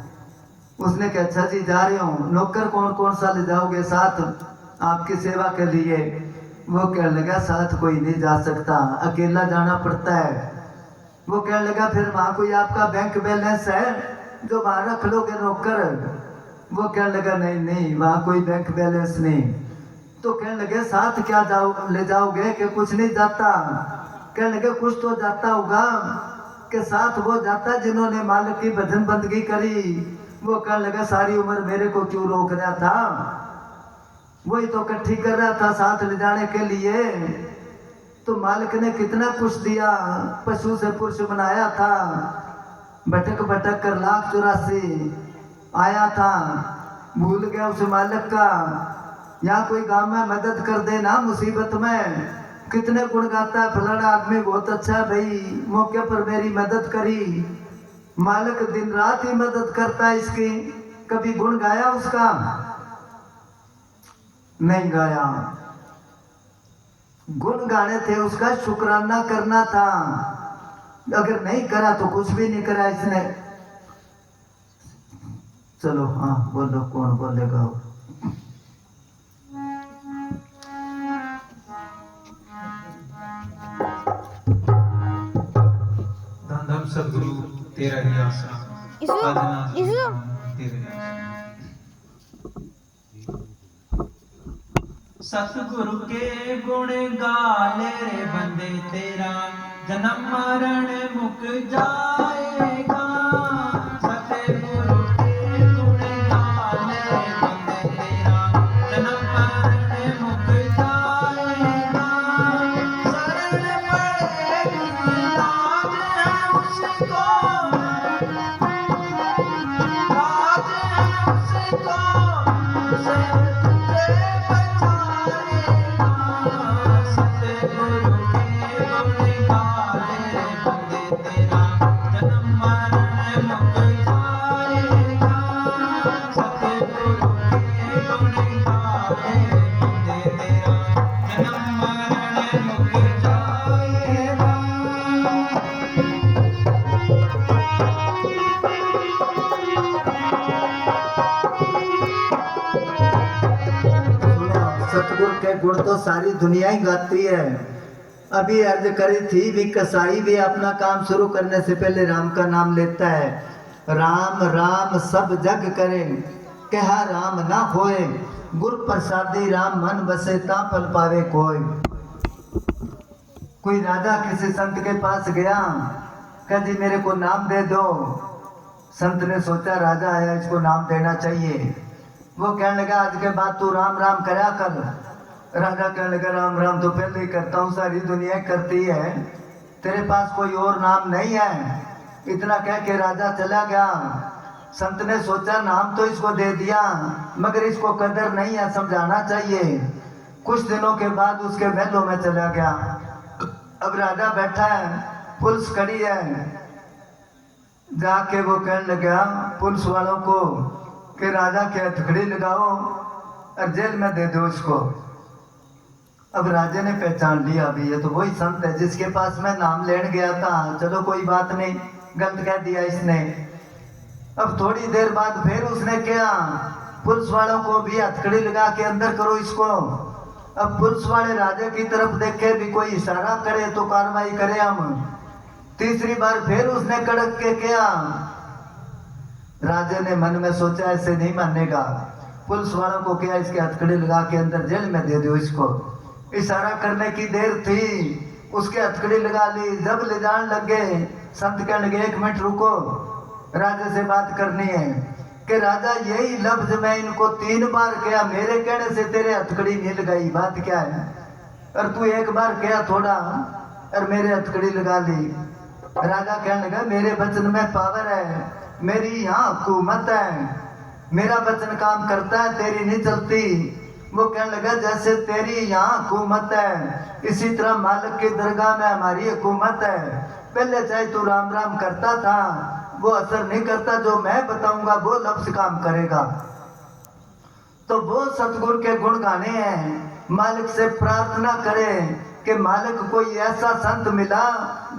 उसने कहा अच्छा जी जा रहे हो। नौकर कौन कौन सा ले जाओगे साथ आपकी सेवा के लिए? वो कहने लगा साथ कोई नहीं जा सकता, अकेला जाना पड़ता है। वो कहने लगा फिर वहाँ कोई आपका बैंक बैलेंस है जो वहाँ रख लोगे नौकर? वो कहने लगा नहीं नहीं, वहाँ कोई बैंक बैलेंस नहीं। तो कहने लगे साथ क्या ले जाओगे? कि कुछ नहीं जाता। कहने लगे कुछ तो जाता होगा। कि साथ वो जाता जिन्होंने मालिक की भजन बंदगी करी। वो कहने लगा सारी उम्र मेरे को क्यों रोक रहा था, वही तो इकट्ठी कर रहा था साथ ले जाने के लिए। तो मालिक ने कितना कुछ दिया, पशु से पुरुष बनाया था, भटक भटक कर 1,84,000 आया था, भूल गया उस मालिक का। यहाँ कोई गांव में मदद कर दे ना मुसीबत में, कितने गुण गाता है फलाना आदमी बहुत अच्छा है भाई, मौके पर मेरी मदद करी। मालिक दिन रात ही मदद करता है इसकी। कभी गुण गाया उसका? नहीं गाया। गुण गाने थे उसका, शुक्राना करना था। अगर नहीं करा तो कुछ भी नहीं करा इसने। चलो हाँ बोलो, कौन बोलेगा? धन धन सदगुरु तेरा ही आसरा, आजना तेरे ही आसरा। सतगुरु के गुण गाले रे बंदे, तेरा जन्म मरण मुक जाएगा। सतगुरु के गुण गाले रे बंदे, तेरा जन्म मरण मुक जाएगा। शरण पड़ेगी लाज है उसको, लाज है उसको, उसे तुझे बचाएगा। सतगुरु के गुण गाले रे बंदे, तेरा जन्म मरण मुक जाएगा। सतगुरु के गुण गाले रे बंदे, तेरा जन्म मरण मुक जाएगा। सतगुरु के गुण तो सारी दुनिया ही गाती है। अभी अर्ज करी थी भी, कसाई भी अपना काम शुरू करने से पहले राम का नाम लेता है। राम राम सब जग करे, कहा राम ना होए, गुर प्रसादी राम मन बसे ता पल पावे कोय। कोई राजा किसी संत के पास गया, कहा जी मेरे को नाम दे दो। संत ने सोचा राजा आया, इसको नाम देना चाहिए। वो कहने लगा आज के बाद तू राम राम करा कर। राजा कहने लगा राम राम तो पहले ही करता हूँ, सारी दुनिया करती है, तेरे पास कोई और नाम नहीं है। इतना कह के राजा चला गया। संत ने सोचा नाम तो इसको दे दिया, मगर इसको कदर नहीं है, समझाना चाहिए। कुछ दिनों के बाद उसके महलों में चला गया। अब राजा बैठा है, पुलिस खड़ी है। जाके वो कहने लगा पुलिस वालों को कि राजा के हथकड़ी लगाओ और जेल में दे दो इसको। अब राजा ने पहचान लिया अभी ये तो वही संत है जिसके पास मैं नाम लेने गया था। चलो कोई बात नहीं, गलत कह दिया इसने। अब थोड़ी देर बाद फिर उसने क्या, पुलिस वालों को भी हथकड़ी लगा के अंदर करो इसको। अब पुलिस वाले राजा की तरफ देखे भी, कोई इशारा करे तो कार्रवाई करे हम। तीसरी बार फिर उसने कड़क के किया। राजा ने मन में सोचा ऐसे नहीं मानेगा, पुलिस वालों को क्या इसके हथकड़ी लगा के अंदर जेल में दे दो इसको। इशारा करने की देर थी, उसके हथकड़ी लगा ली। जब ले जाने लगे, संत कहने लगे 1 मिनट रुको, राजा से बात करनी है। कि राजा यही लफ्ज मैं इनको 3 बार कहा, मेरे कहने से तेरे हथकड़ी नहीं लगाई, बात क्या है? और तू एक बार कहा थोड़ा और मेरे हथकड़ी लगा ली। राजा कहने लगा मेरे वचन में पावर है, मेरी यहाँ हुकूमत है, मेरा वचन काम करता है, तेरी नहीं चलती। वो कहने लगा जैसे तेरी यहाँ हुकूमत है इसी तरह मालिक की दरगाह में हमारी हुकूमत है। पहले चाहे तू राम राम करता था, वो असर नहीं करता, जो मैं बताऊंगा वो लफ्ज काम करेगा। तो वो सतगुरु के गुण गाने हैं। मालिक से प्रार्थना करें कि मालिक कोई ऐसा संत मिला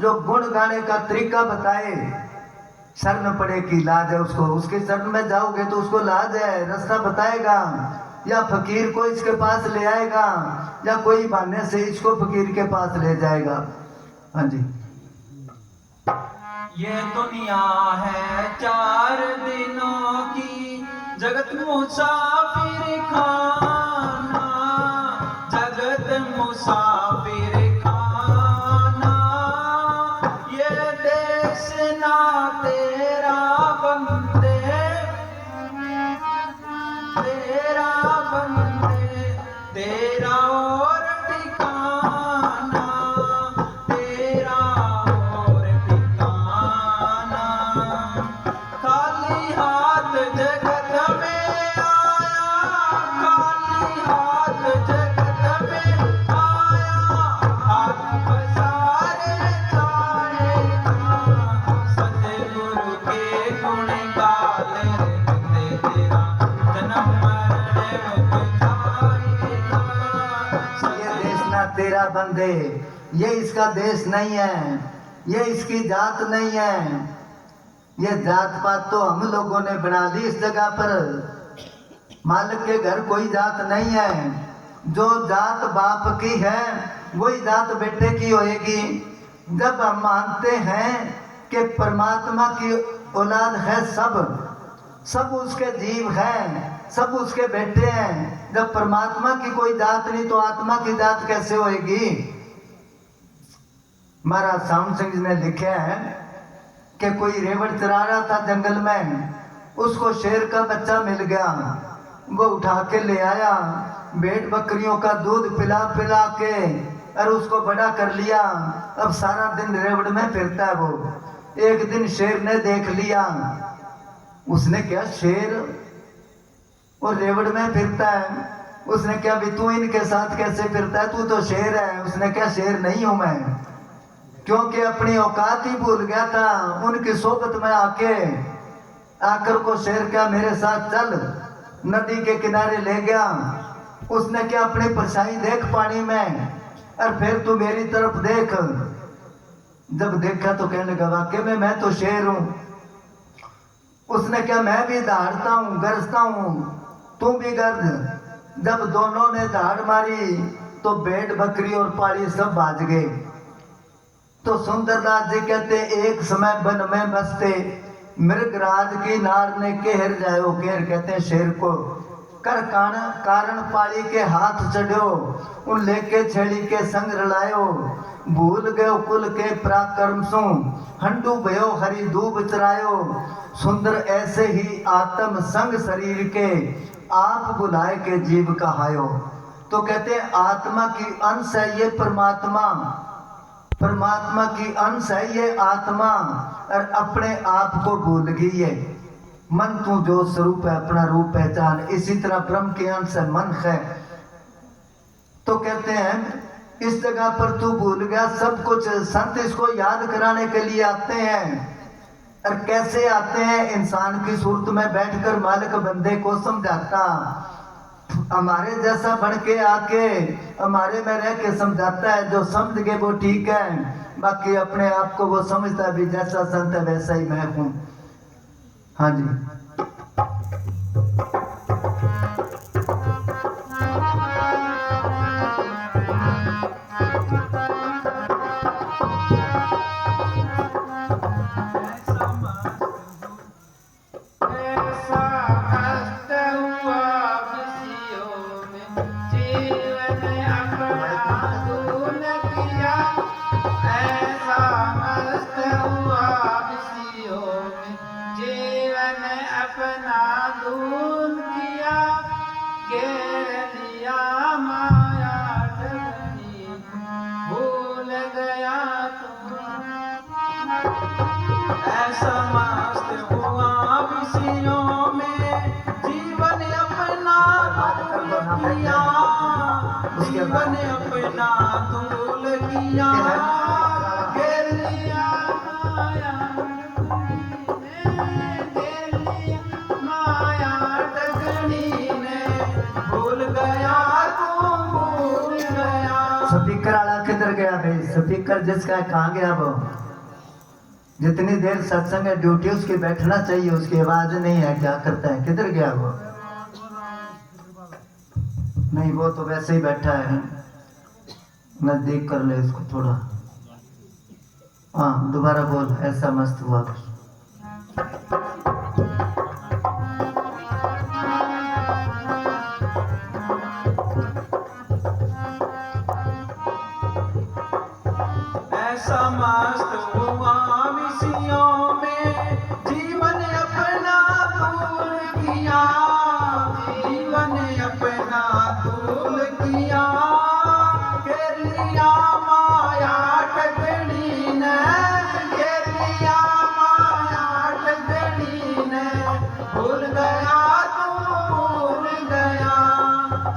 जो गुण गाने का तरीका बताए। शरण पड़े की लाज है उसको, उसके शरण में जाओगे तो उसको लाज है, रास्ता बताएगा, या फकीर को इसके पास ले आएगा, या कोई बहाने से इसको फकीर के पास ले जाएगा। हाँ जी। ये दुनिया है 4 दिनों की, जगत मुसाफिर खाना, जगत मुसाफिर खाना। ये देश ना तेरा बंदे, तेरा बंदे, तेरा और ठिकाना, तेरा और ठिकाना। खाली हाथ जगत में आया, खाली हाथ जगत में आया, हाथ पसारे जाएगा। सतगुरु के गुण गाले रे बंदे, तेरा जन्म मरण मुझ जाएगा। ये देश ना तेरा बंदे, ये इसका देश नहीं है, ये इसकी जात नहीं है। ये जात पात तो हम लोगों ने बना ली इस जगह पर। मालिक के घर कोई जात नहीं है। जो जात बाप की है वही जात बेटे की होएगी। जब हम मानते हैं कि परमात्मा की औलाद है, सब उसके जीव हैं, सब उसके बेटे हैं। जब परमात्मा की कोई जात नहीं तो आत्मा की जात कैसे होएगी? महाराज साम सिंह जी ने लिखा है कि कोई रेवड़ चरा रहा था जंगल में, उसको शेर का बच्चा मिल गया, वो उठा के ले आया, भेड़ बकरियों का दूध पिला पिला के और उसको बड़ा कर लिया। अब सारा दिन रेवड़ में फिरता है वो। एक दिन शेर ने देख लिया, उसने क्या शेर और रेवड़ में फिरता है, उसने क्या भी तू इनके साथ कैसे फिरता है, तू तो शेर है। उसने क्या शेर नहीं हूं मैं, क्योंकि अपनी औकात ही भूल गया था। उनकी सोबत में आकर को शेर क्या मेरे साथ चल, नदी के किनारे ले गया। उसने क्या अपनी परछाई देख पानी में और फिर तू मेरी तरफ देख। जब देखा तो कहने लगा वाकई में मैं तो शेर हूं। उसने क्या मैं भी दहाड़ता हूं, गरजता हूं, तू भी गर्ज। जब दोनों ने दहाड़ मारी तो भेड़ बकरी और पाड़ी सब भाज गए। तो सुंदरदास जी कहते एक समय वन में बसते, मृगराज की नार ने केहर जायो, केहर कहते हैं शेर को, कर कारण पाड़ी के हाथ चढ़ो, उन लेके छेड़ी के संग रलायो, भूल गयो कुल के पराक्रम सु, हंडू भयो हरी दूब चरायो, सुंदर ऐसे ही आत्म संग शरीर के, आप बुलाए के जीव कहायो। तो कहते हैं आत्मा की अंश है ये परमात्मा, परमात्मा की अंश है ये आत्मा, और अपने आप को भूल गई है। मन तू जो स्वरूप है अपना रूप पहचान, इसी तरह ब्रह्म के अंश है मन है। तो कहते हैं इस जगह पर तू भूल गया सब कुछ। संत इसको याद कराने के लिए आते हैं। और कैसे आते हैं? इंसान की सूरत में बैठकर मालिक बंदे को समझाता, हमारे जैसा बन के आके हमारे में रह के समझाता है। जो समझ गए वो ठीक है, बाकी अपने आप को वो समझता भी जैसा संत है वैसा ही मैं हूँ। हाँ जी। अपना धूल किया घेर लिया माया ठगनी भूल गया तुम ऐसा मस्त हुआ विषयों में जीवन अपना धूल किया जीवन अपना धूल किया घेर लिया माया माया टकनी ने भूल गया तू भूल गया। स्पीकर वाला किधर गया भाई? स्पीकर जिसका है कहाँ गया वो? जितनी देर सत्संग है ड्यूटी उसकी बैठना चाहिए, उसकी आवाज नहीं है, क्या करता है? किधर गया वो? नहीं वो तो वैसे ही बैठा है, नजदीक कर ले इसको थोड़ा। हाँ दोबारा बोल, ऐसा मस्त हुआ। ऐसा मस्त हुआ विषयों में जीवन अपना धूल किया जीवन अपना धूल किया घेर लिया माया ठगनी ने घेर लिया माया ठगनी ने भूल गया तू भूल गया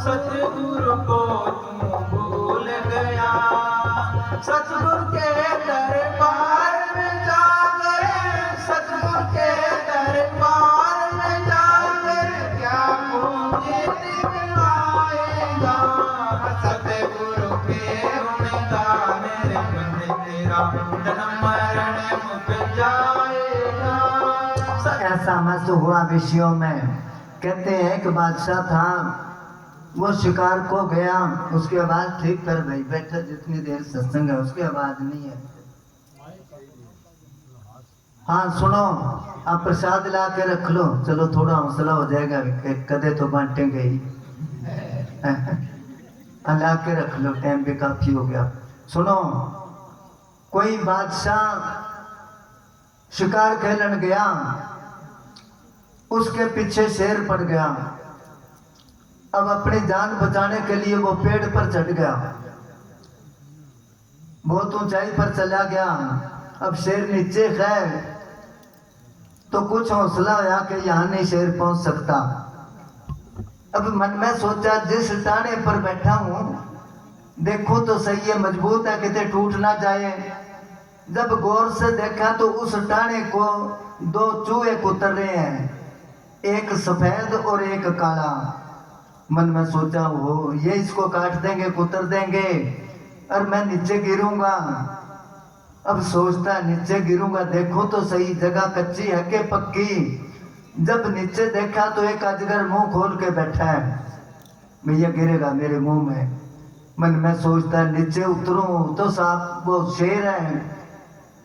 सतगुरु को तू भूल गया सतगुरु के दरबार में जाकर सतगुरु के दरबार में जाकर क्या मुझे दिखलाएगा सतगुरु के गुणगान मेरे बंदे तेरा जन्म मरण मुक जाएगा। ऐसा मस्त हुआ विषयों में। कहते हैं एक बादशाह था, वो शिकार को गया, उसकी आवाज ठीक कर भाई, बैठा जितनी देर सत्संग है उसकी आवाज नहीं है। हाँ सुनो, आप प्रसाद ला के रख लो, चलो थोड़ा हौसला हो जाएगा, कदे तो बांटेंगे ही। ला के रख लो, टाइम भी काफी हो गया। सुनो, कोई बादशाह शिकार खेलन गया, उसके पीछे शेर पड़ गया। अब अपनी जान बचाने के लिए वो पेड़ पर चढ़ गया, बहुत ऊंचाई पर चला गया। अब शेर नीचे है तो कुछ हौसला आया कि यहाँ नहीं शेर पहुंच सकता। अब मन में सोचा जिस टाने पर बैठा हूं देखो तो सही है, मजबूत है, कितने टूट ना जाए। जब गौर से देखा तो उस टाने को दो चूहे कुतर रहे हैं, एक सफेद और एक काला। मन में सोचा हो ये इसको काट देंगे, कुतर देंगे और मैं नीचे गिरूंगा। अब सोचता नीचे गिरूंगा, देखो तो सही जगह कच्ची है कि पक्की। जब नीचे देखा तो एक अजगर मुंह खोल के बैठा है, भैया गिरेगा मेरे मुंह में। मन में सोचता नीचे उतरूं तो साफ वो शेर है,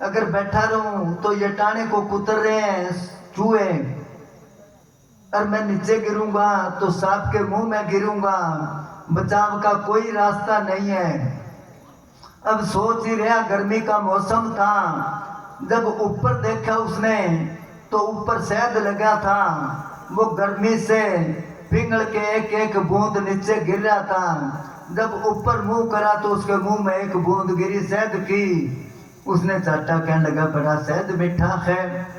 अगर बैठा रहूं तो ये टाने को कुतर रहे हैं चूहे, और मैं नीचे गिरूंगा तो सांप के मुंह में गिरूंगा, बचाव का कोई रास्ता नहीं है। अब सोच ही रहा, गर्मी का मौसम था। जब ऊपर देखा उसने तो ऊपर शहद लगा था, वो गर्मी से पिघल के एक एक बूंद नीचे गिर रहा था। जब ऊपर मुंह करा तो उसके मुंह में एक बूंद गिरी शहद की। उसने चाटा, कहने लगा बड़ा शहद मीठा है।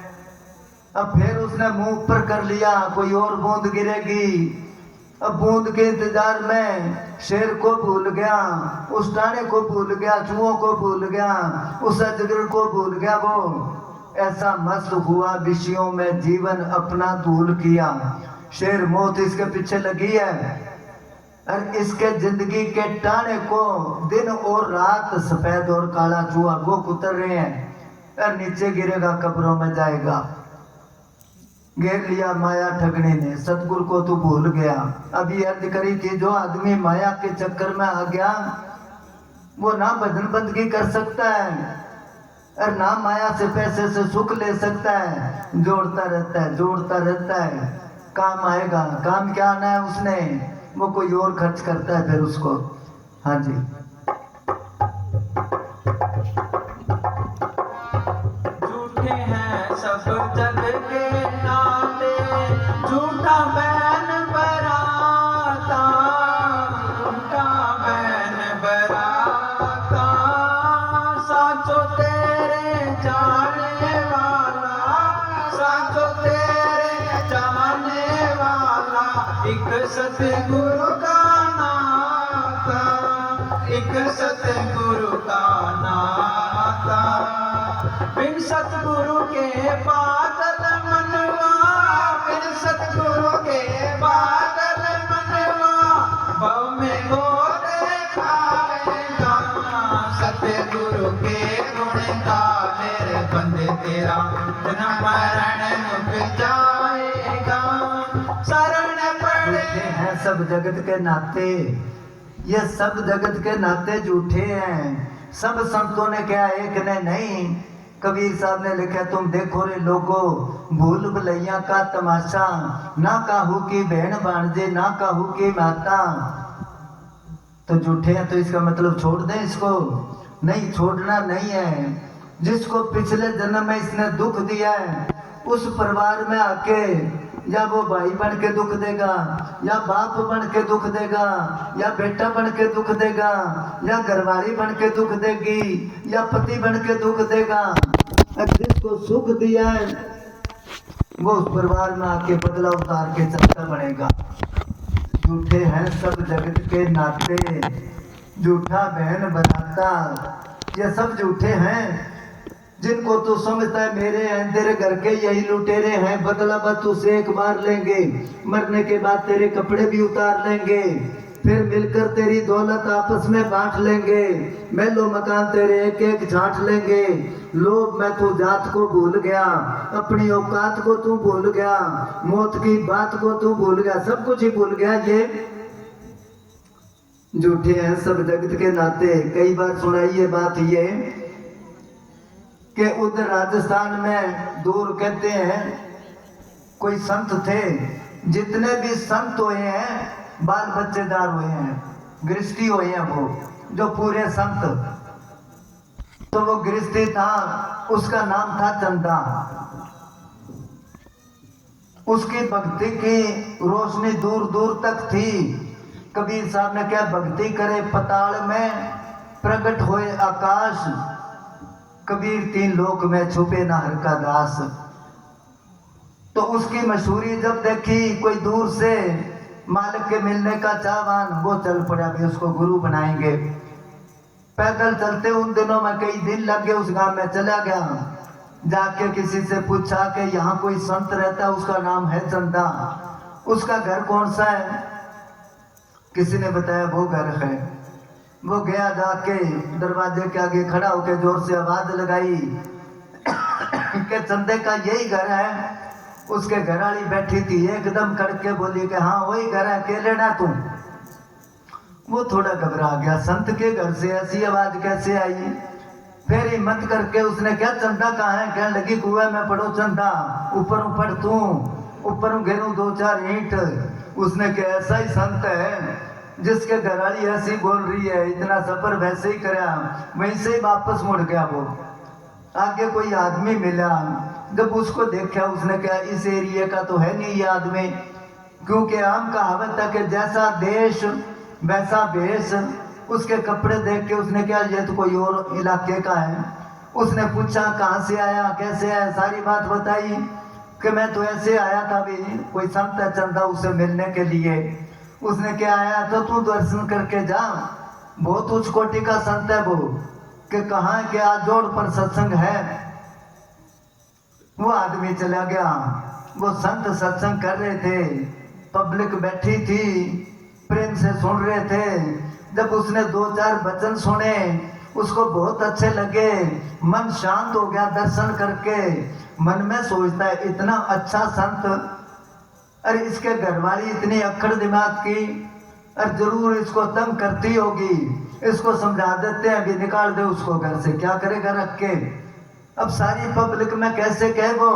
अब फिर उसने मुंह ऊपर कर लिया, कोई और बूंद गिरेगी। अब बूंद के इंतजार में शेर को भूल गया, उस टाने को भूल गया, चूहों को भूल गया, उस अजगर को भूल गया। वो ऐसा मस्त हुआ विषयों में जीवन अपना धूल किया। शेर मौत इसके पीछे लगी है और इसके जिंदगी के टाने को दिन और रात सफेद और काला चूहा वो कुतर रहे हैं और नीचे गिरेगा, कब्रों में जाएगा। घेर लिया माया ठगने ने, सतगुरु को तू भूल गया। अभी अर्ज करी थी, जो आदमी माया के चक्कर में आ गया वो ना भजन बंदगी कर सकता है और ना माया से पैसे से सुख ले सकता है। जोड़ता रहता है, जोड़ता रहता है, काम आएगा। काम क्या आना है उसने, वो कोई और खर्च करता है फिर उसको। हाँ जी, झूठे हैं सब जग के नाते, झूठा बैन बराता, झूठा बैन बराता, साचो तेरे जाने वाला, साचो तेरे जाने वाला, एक सतगुरु का नाता, एक सतगुरु का नाता। बिन सतगुरु के बादल मनवा, बिन सतगुरु के बादल मनवा, भव में गोद खाएगा। सतगुरु के गुण गाने रे बंदे तेरा जन्म मरण मुक जाएगा। शरण पड़े हैं सब जगत के नाते, ये सब जगत के नाते झूठे हैं। सब संतों ने क्या, एक ने नहीं। कबीर साहब ने लिखा, तुम देखो रे लोगो भूल भुलैया का तमाशा, ना काहू की बहन भांजे, ना काहू की माता। तो झूठे हैं तो इसका मतलब छोड़ दें इसको? नहीं, छोड़ना नहीं है। जिसको पिछले जन्म में इसने दुख दिया है, उस परिवार में आके या वो भाई बन के दुख देगा, या बाप बन के दुख देगा, या बेटा बन के दुख देगा, या घरवाली बन के दुख देगी, या पति बन के दुख देगा। अब जिसको सुख दिया है वो उस परिवार में आके बदला उतार के चलता बनेगा। झूठे हैं सब जगत के नाते, झूठा बहन बनाता, ये सब झूठे हैं। जिनको तू समझता है मेरे हैं, तेरे घर के यही लुटेरे हैं, बदला बस तुझसे एक बार लेंगे, मरने के बाद तेरे कपड़े भी उतार लेंगे, फिर मिलकर तेरी दौलत आपस में बांट लेंगे, महलों मकान तेरे एक एक झांट लेंगे। लोभ में तू जात को भूल गया, अपनी औकात को तू भूल गया, मौत की बात को तू भूल गया, सब कुछ ही भूल गया। ये झूठे हैं सब जगत के नाते। कई बार सुनाई ये बात ये कि उधर राजस्थान में दूर कहते हैं कोई संत थे, जितने भी संत हुए हैं बाल बच्चेदार हुए हैं, गृहस्थी हुए हैं, वो जो पूरे संत। तो वो गृहस्थी था, उसका नाम था चंदा। उसकी भक्ति की रोशनी दूर दूर तक थी। कबीर साहब ने क्या भक्ति करे, पताल में प्रकट होए आकाश, कबीर तीन लोक में छुपे ना हर का दास। तो उसकी मशहूरी जब देखी, कोई दूर से मालिक के मिलने का चाहवान, वो चल पड़ा भी उसको गुरु बनाएंगे। पैदल चलते उन दिनों में कई दिन लग गए। उस गांव में चला गया, जाके किसी से पूछा कि यहाँ कोई संत रहता है, उसका नाम है चंदा, उसका घर कौन सा है? किसी ने बताया वो घर है। वो गया, जाके दरवाजे के आगे खड़ा होकर जोर से आवाज लगाई कि चंदे का यही घर है। उसके घरवाली बैठी थी, एकदम करके बोली कि हाँ वही घर है, अकेले ना तुम। वो थोड़ा घबरा गया, संत के घर से ऐसी आवाज कैसे आई? फिर हिम्मत करके उसने क्या, चंदा कहाँ है? कहने लगी कुएं में पड़ो चंदा, ऊपर ऊपर तू, ऊपर घेरू दो चार ईंट। उसने कहा ऐसा ही संत है जिसके घरवाली ऐसी बोल रही है, इतना सफर वैसे ही करा, वहीं से वापस मुड़ गया। वो आगे कोई आदमी मिला, जब उसको देखा उसने कहा इस एरिया का तो है नहीं ये आदमी, क्योंकि आम कहावत है कि जैसा देश वैसा भेष। उसके कपड़े देख के उसने कहा ये तो कोई और इलाके का है। उसने पूछा कहाँ से आया, कैसे आया, सारी बात बताई कि मैं तो ऐसे आया था, भी कोई संत है चंदा, उसे मिलने के लिए। उसने क्या आया तो तू दर्शन करके जा, बहुत उच्च कोटि का संत है वो। कि कहाँ के आजोड़ पर सत्संग है। वो आदमी चला गया, वो संत सत्संग कर रहे थे, पब्लिक बैठी थी, प्रेम से सुन रहे थे। जब उसने दो चार वचन सुने, उसको बहुत अच्छे लगे, मन शांत हो गया दर्शन करके। मन में सोचता है इतना अच्छा संत, अरे इसके घरवाली इतनी अक्खड़ दिमाग की, अरे जरूर इसको तंग करती होगी, इसको समझा देते हैं, अभी निकाल दे उसको घर से, क्या करेगा रख के। अब सारी पब्लिक में कैसे कहे वो।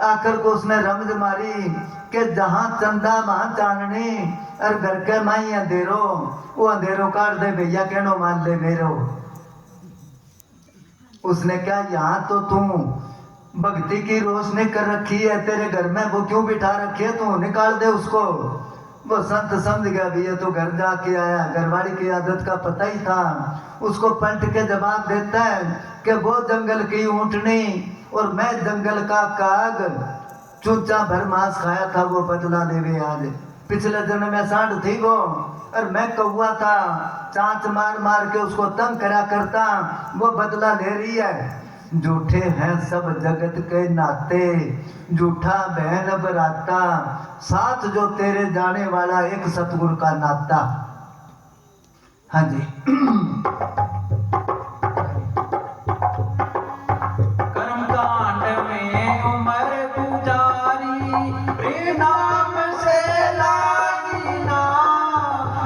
आकर को उसने रमज मारी कि जहां चंदा वहां चांदनी, और घर के माई अंधेरो, वो अंधेरो काट दे भैया, कहनो मान ले मेरो। उसने क्या, यहाँ तो तू भक्ति की रोशनी कर रखी है तेरे घर में, वो क्यों बिठा रखी है, तू निकाल दे उसको। वो संत समझ गया भी ये तो घर जाके आया, घरवाली की आदत का पता ही था। उसको पलट के जवाब देता है कि वो जंगल की ऊंटनी और मैं जंगल का काग, चूचा भर मांस खाया था वो बदला लेवे आज। पिछले जन्म में सांड थी वो और मैं कौवा था, चांच मार मार के उसको तंग करा करता, वो बदला ले रही है। झूठे हैं सब जगत के नाते, झूठा बहन बराता, साथ जो तेरे जाने वाला एक सतगुरु का नाता। हाँ जी। कर्मकांड में उम्र गुजारी, प्रीत नाम से लाई ना,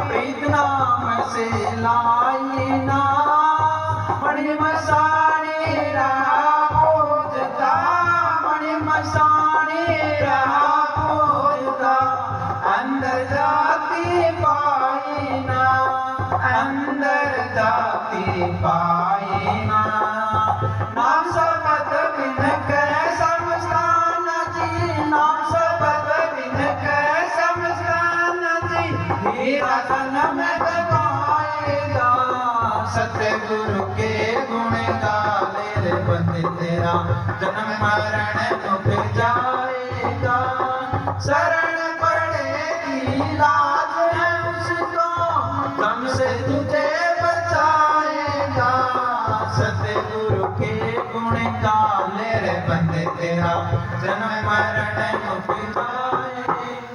प्रीत नाम से लाई ना, मणि मसाणी रहा खोजता, मणि मसाणी रहा खोजता, अंदर जाती पाई ना, अंदर जाती पाई ना। नाम सबद बिन कै समस्तान जी, नाम सबद बिन कै समस्तान जी, हीरा जन्म गवाएगा, सतगुरु के गुण गाले रे बंदे तेरा जन्म मरण दुख जाएगा। शरण पड़ेगी लाज है उसको, दम से तुझे बचाएगा, सतगुरु के गुण गाले रे बंदे तेरा जन्म मरण दुख जाएगा।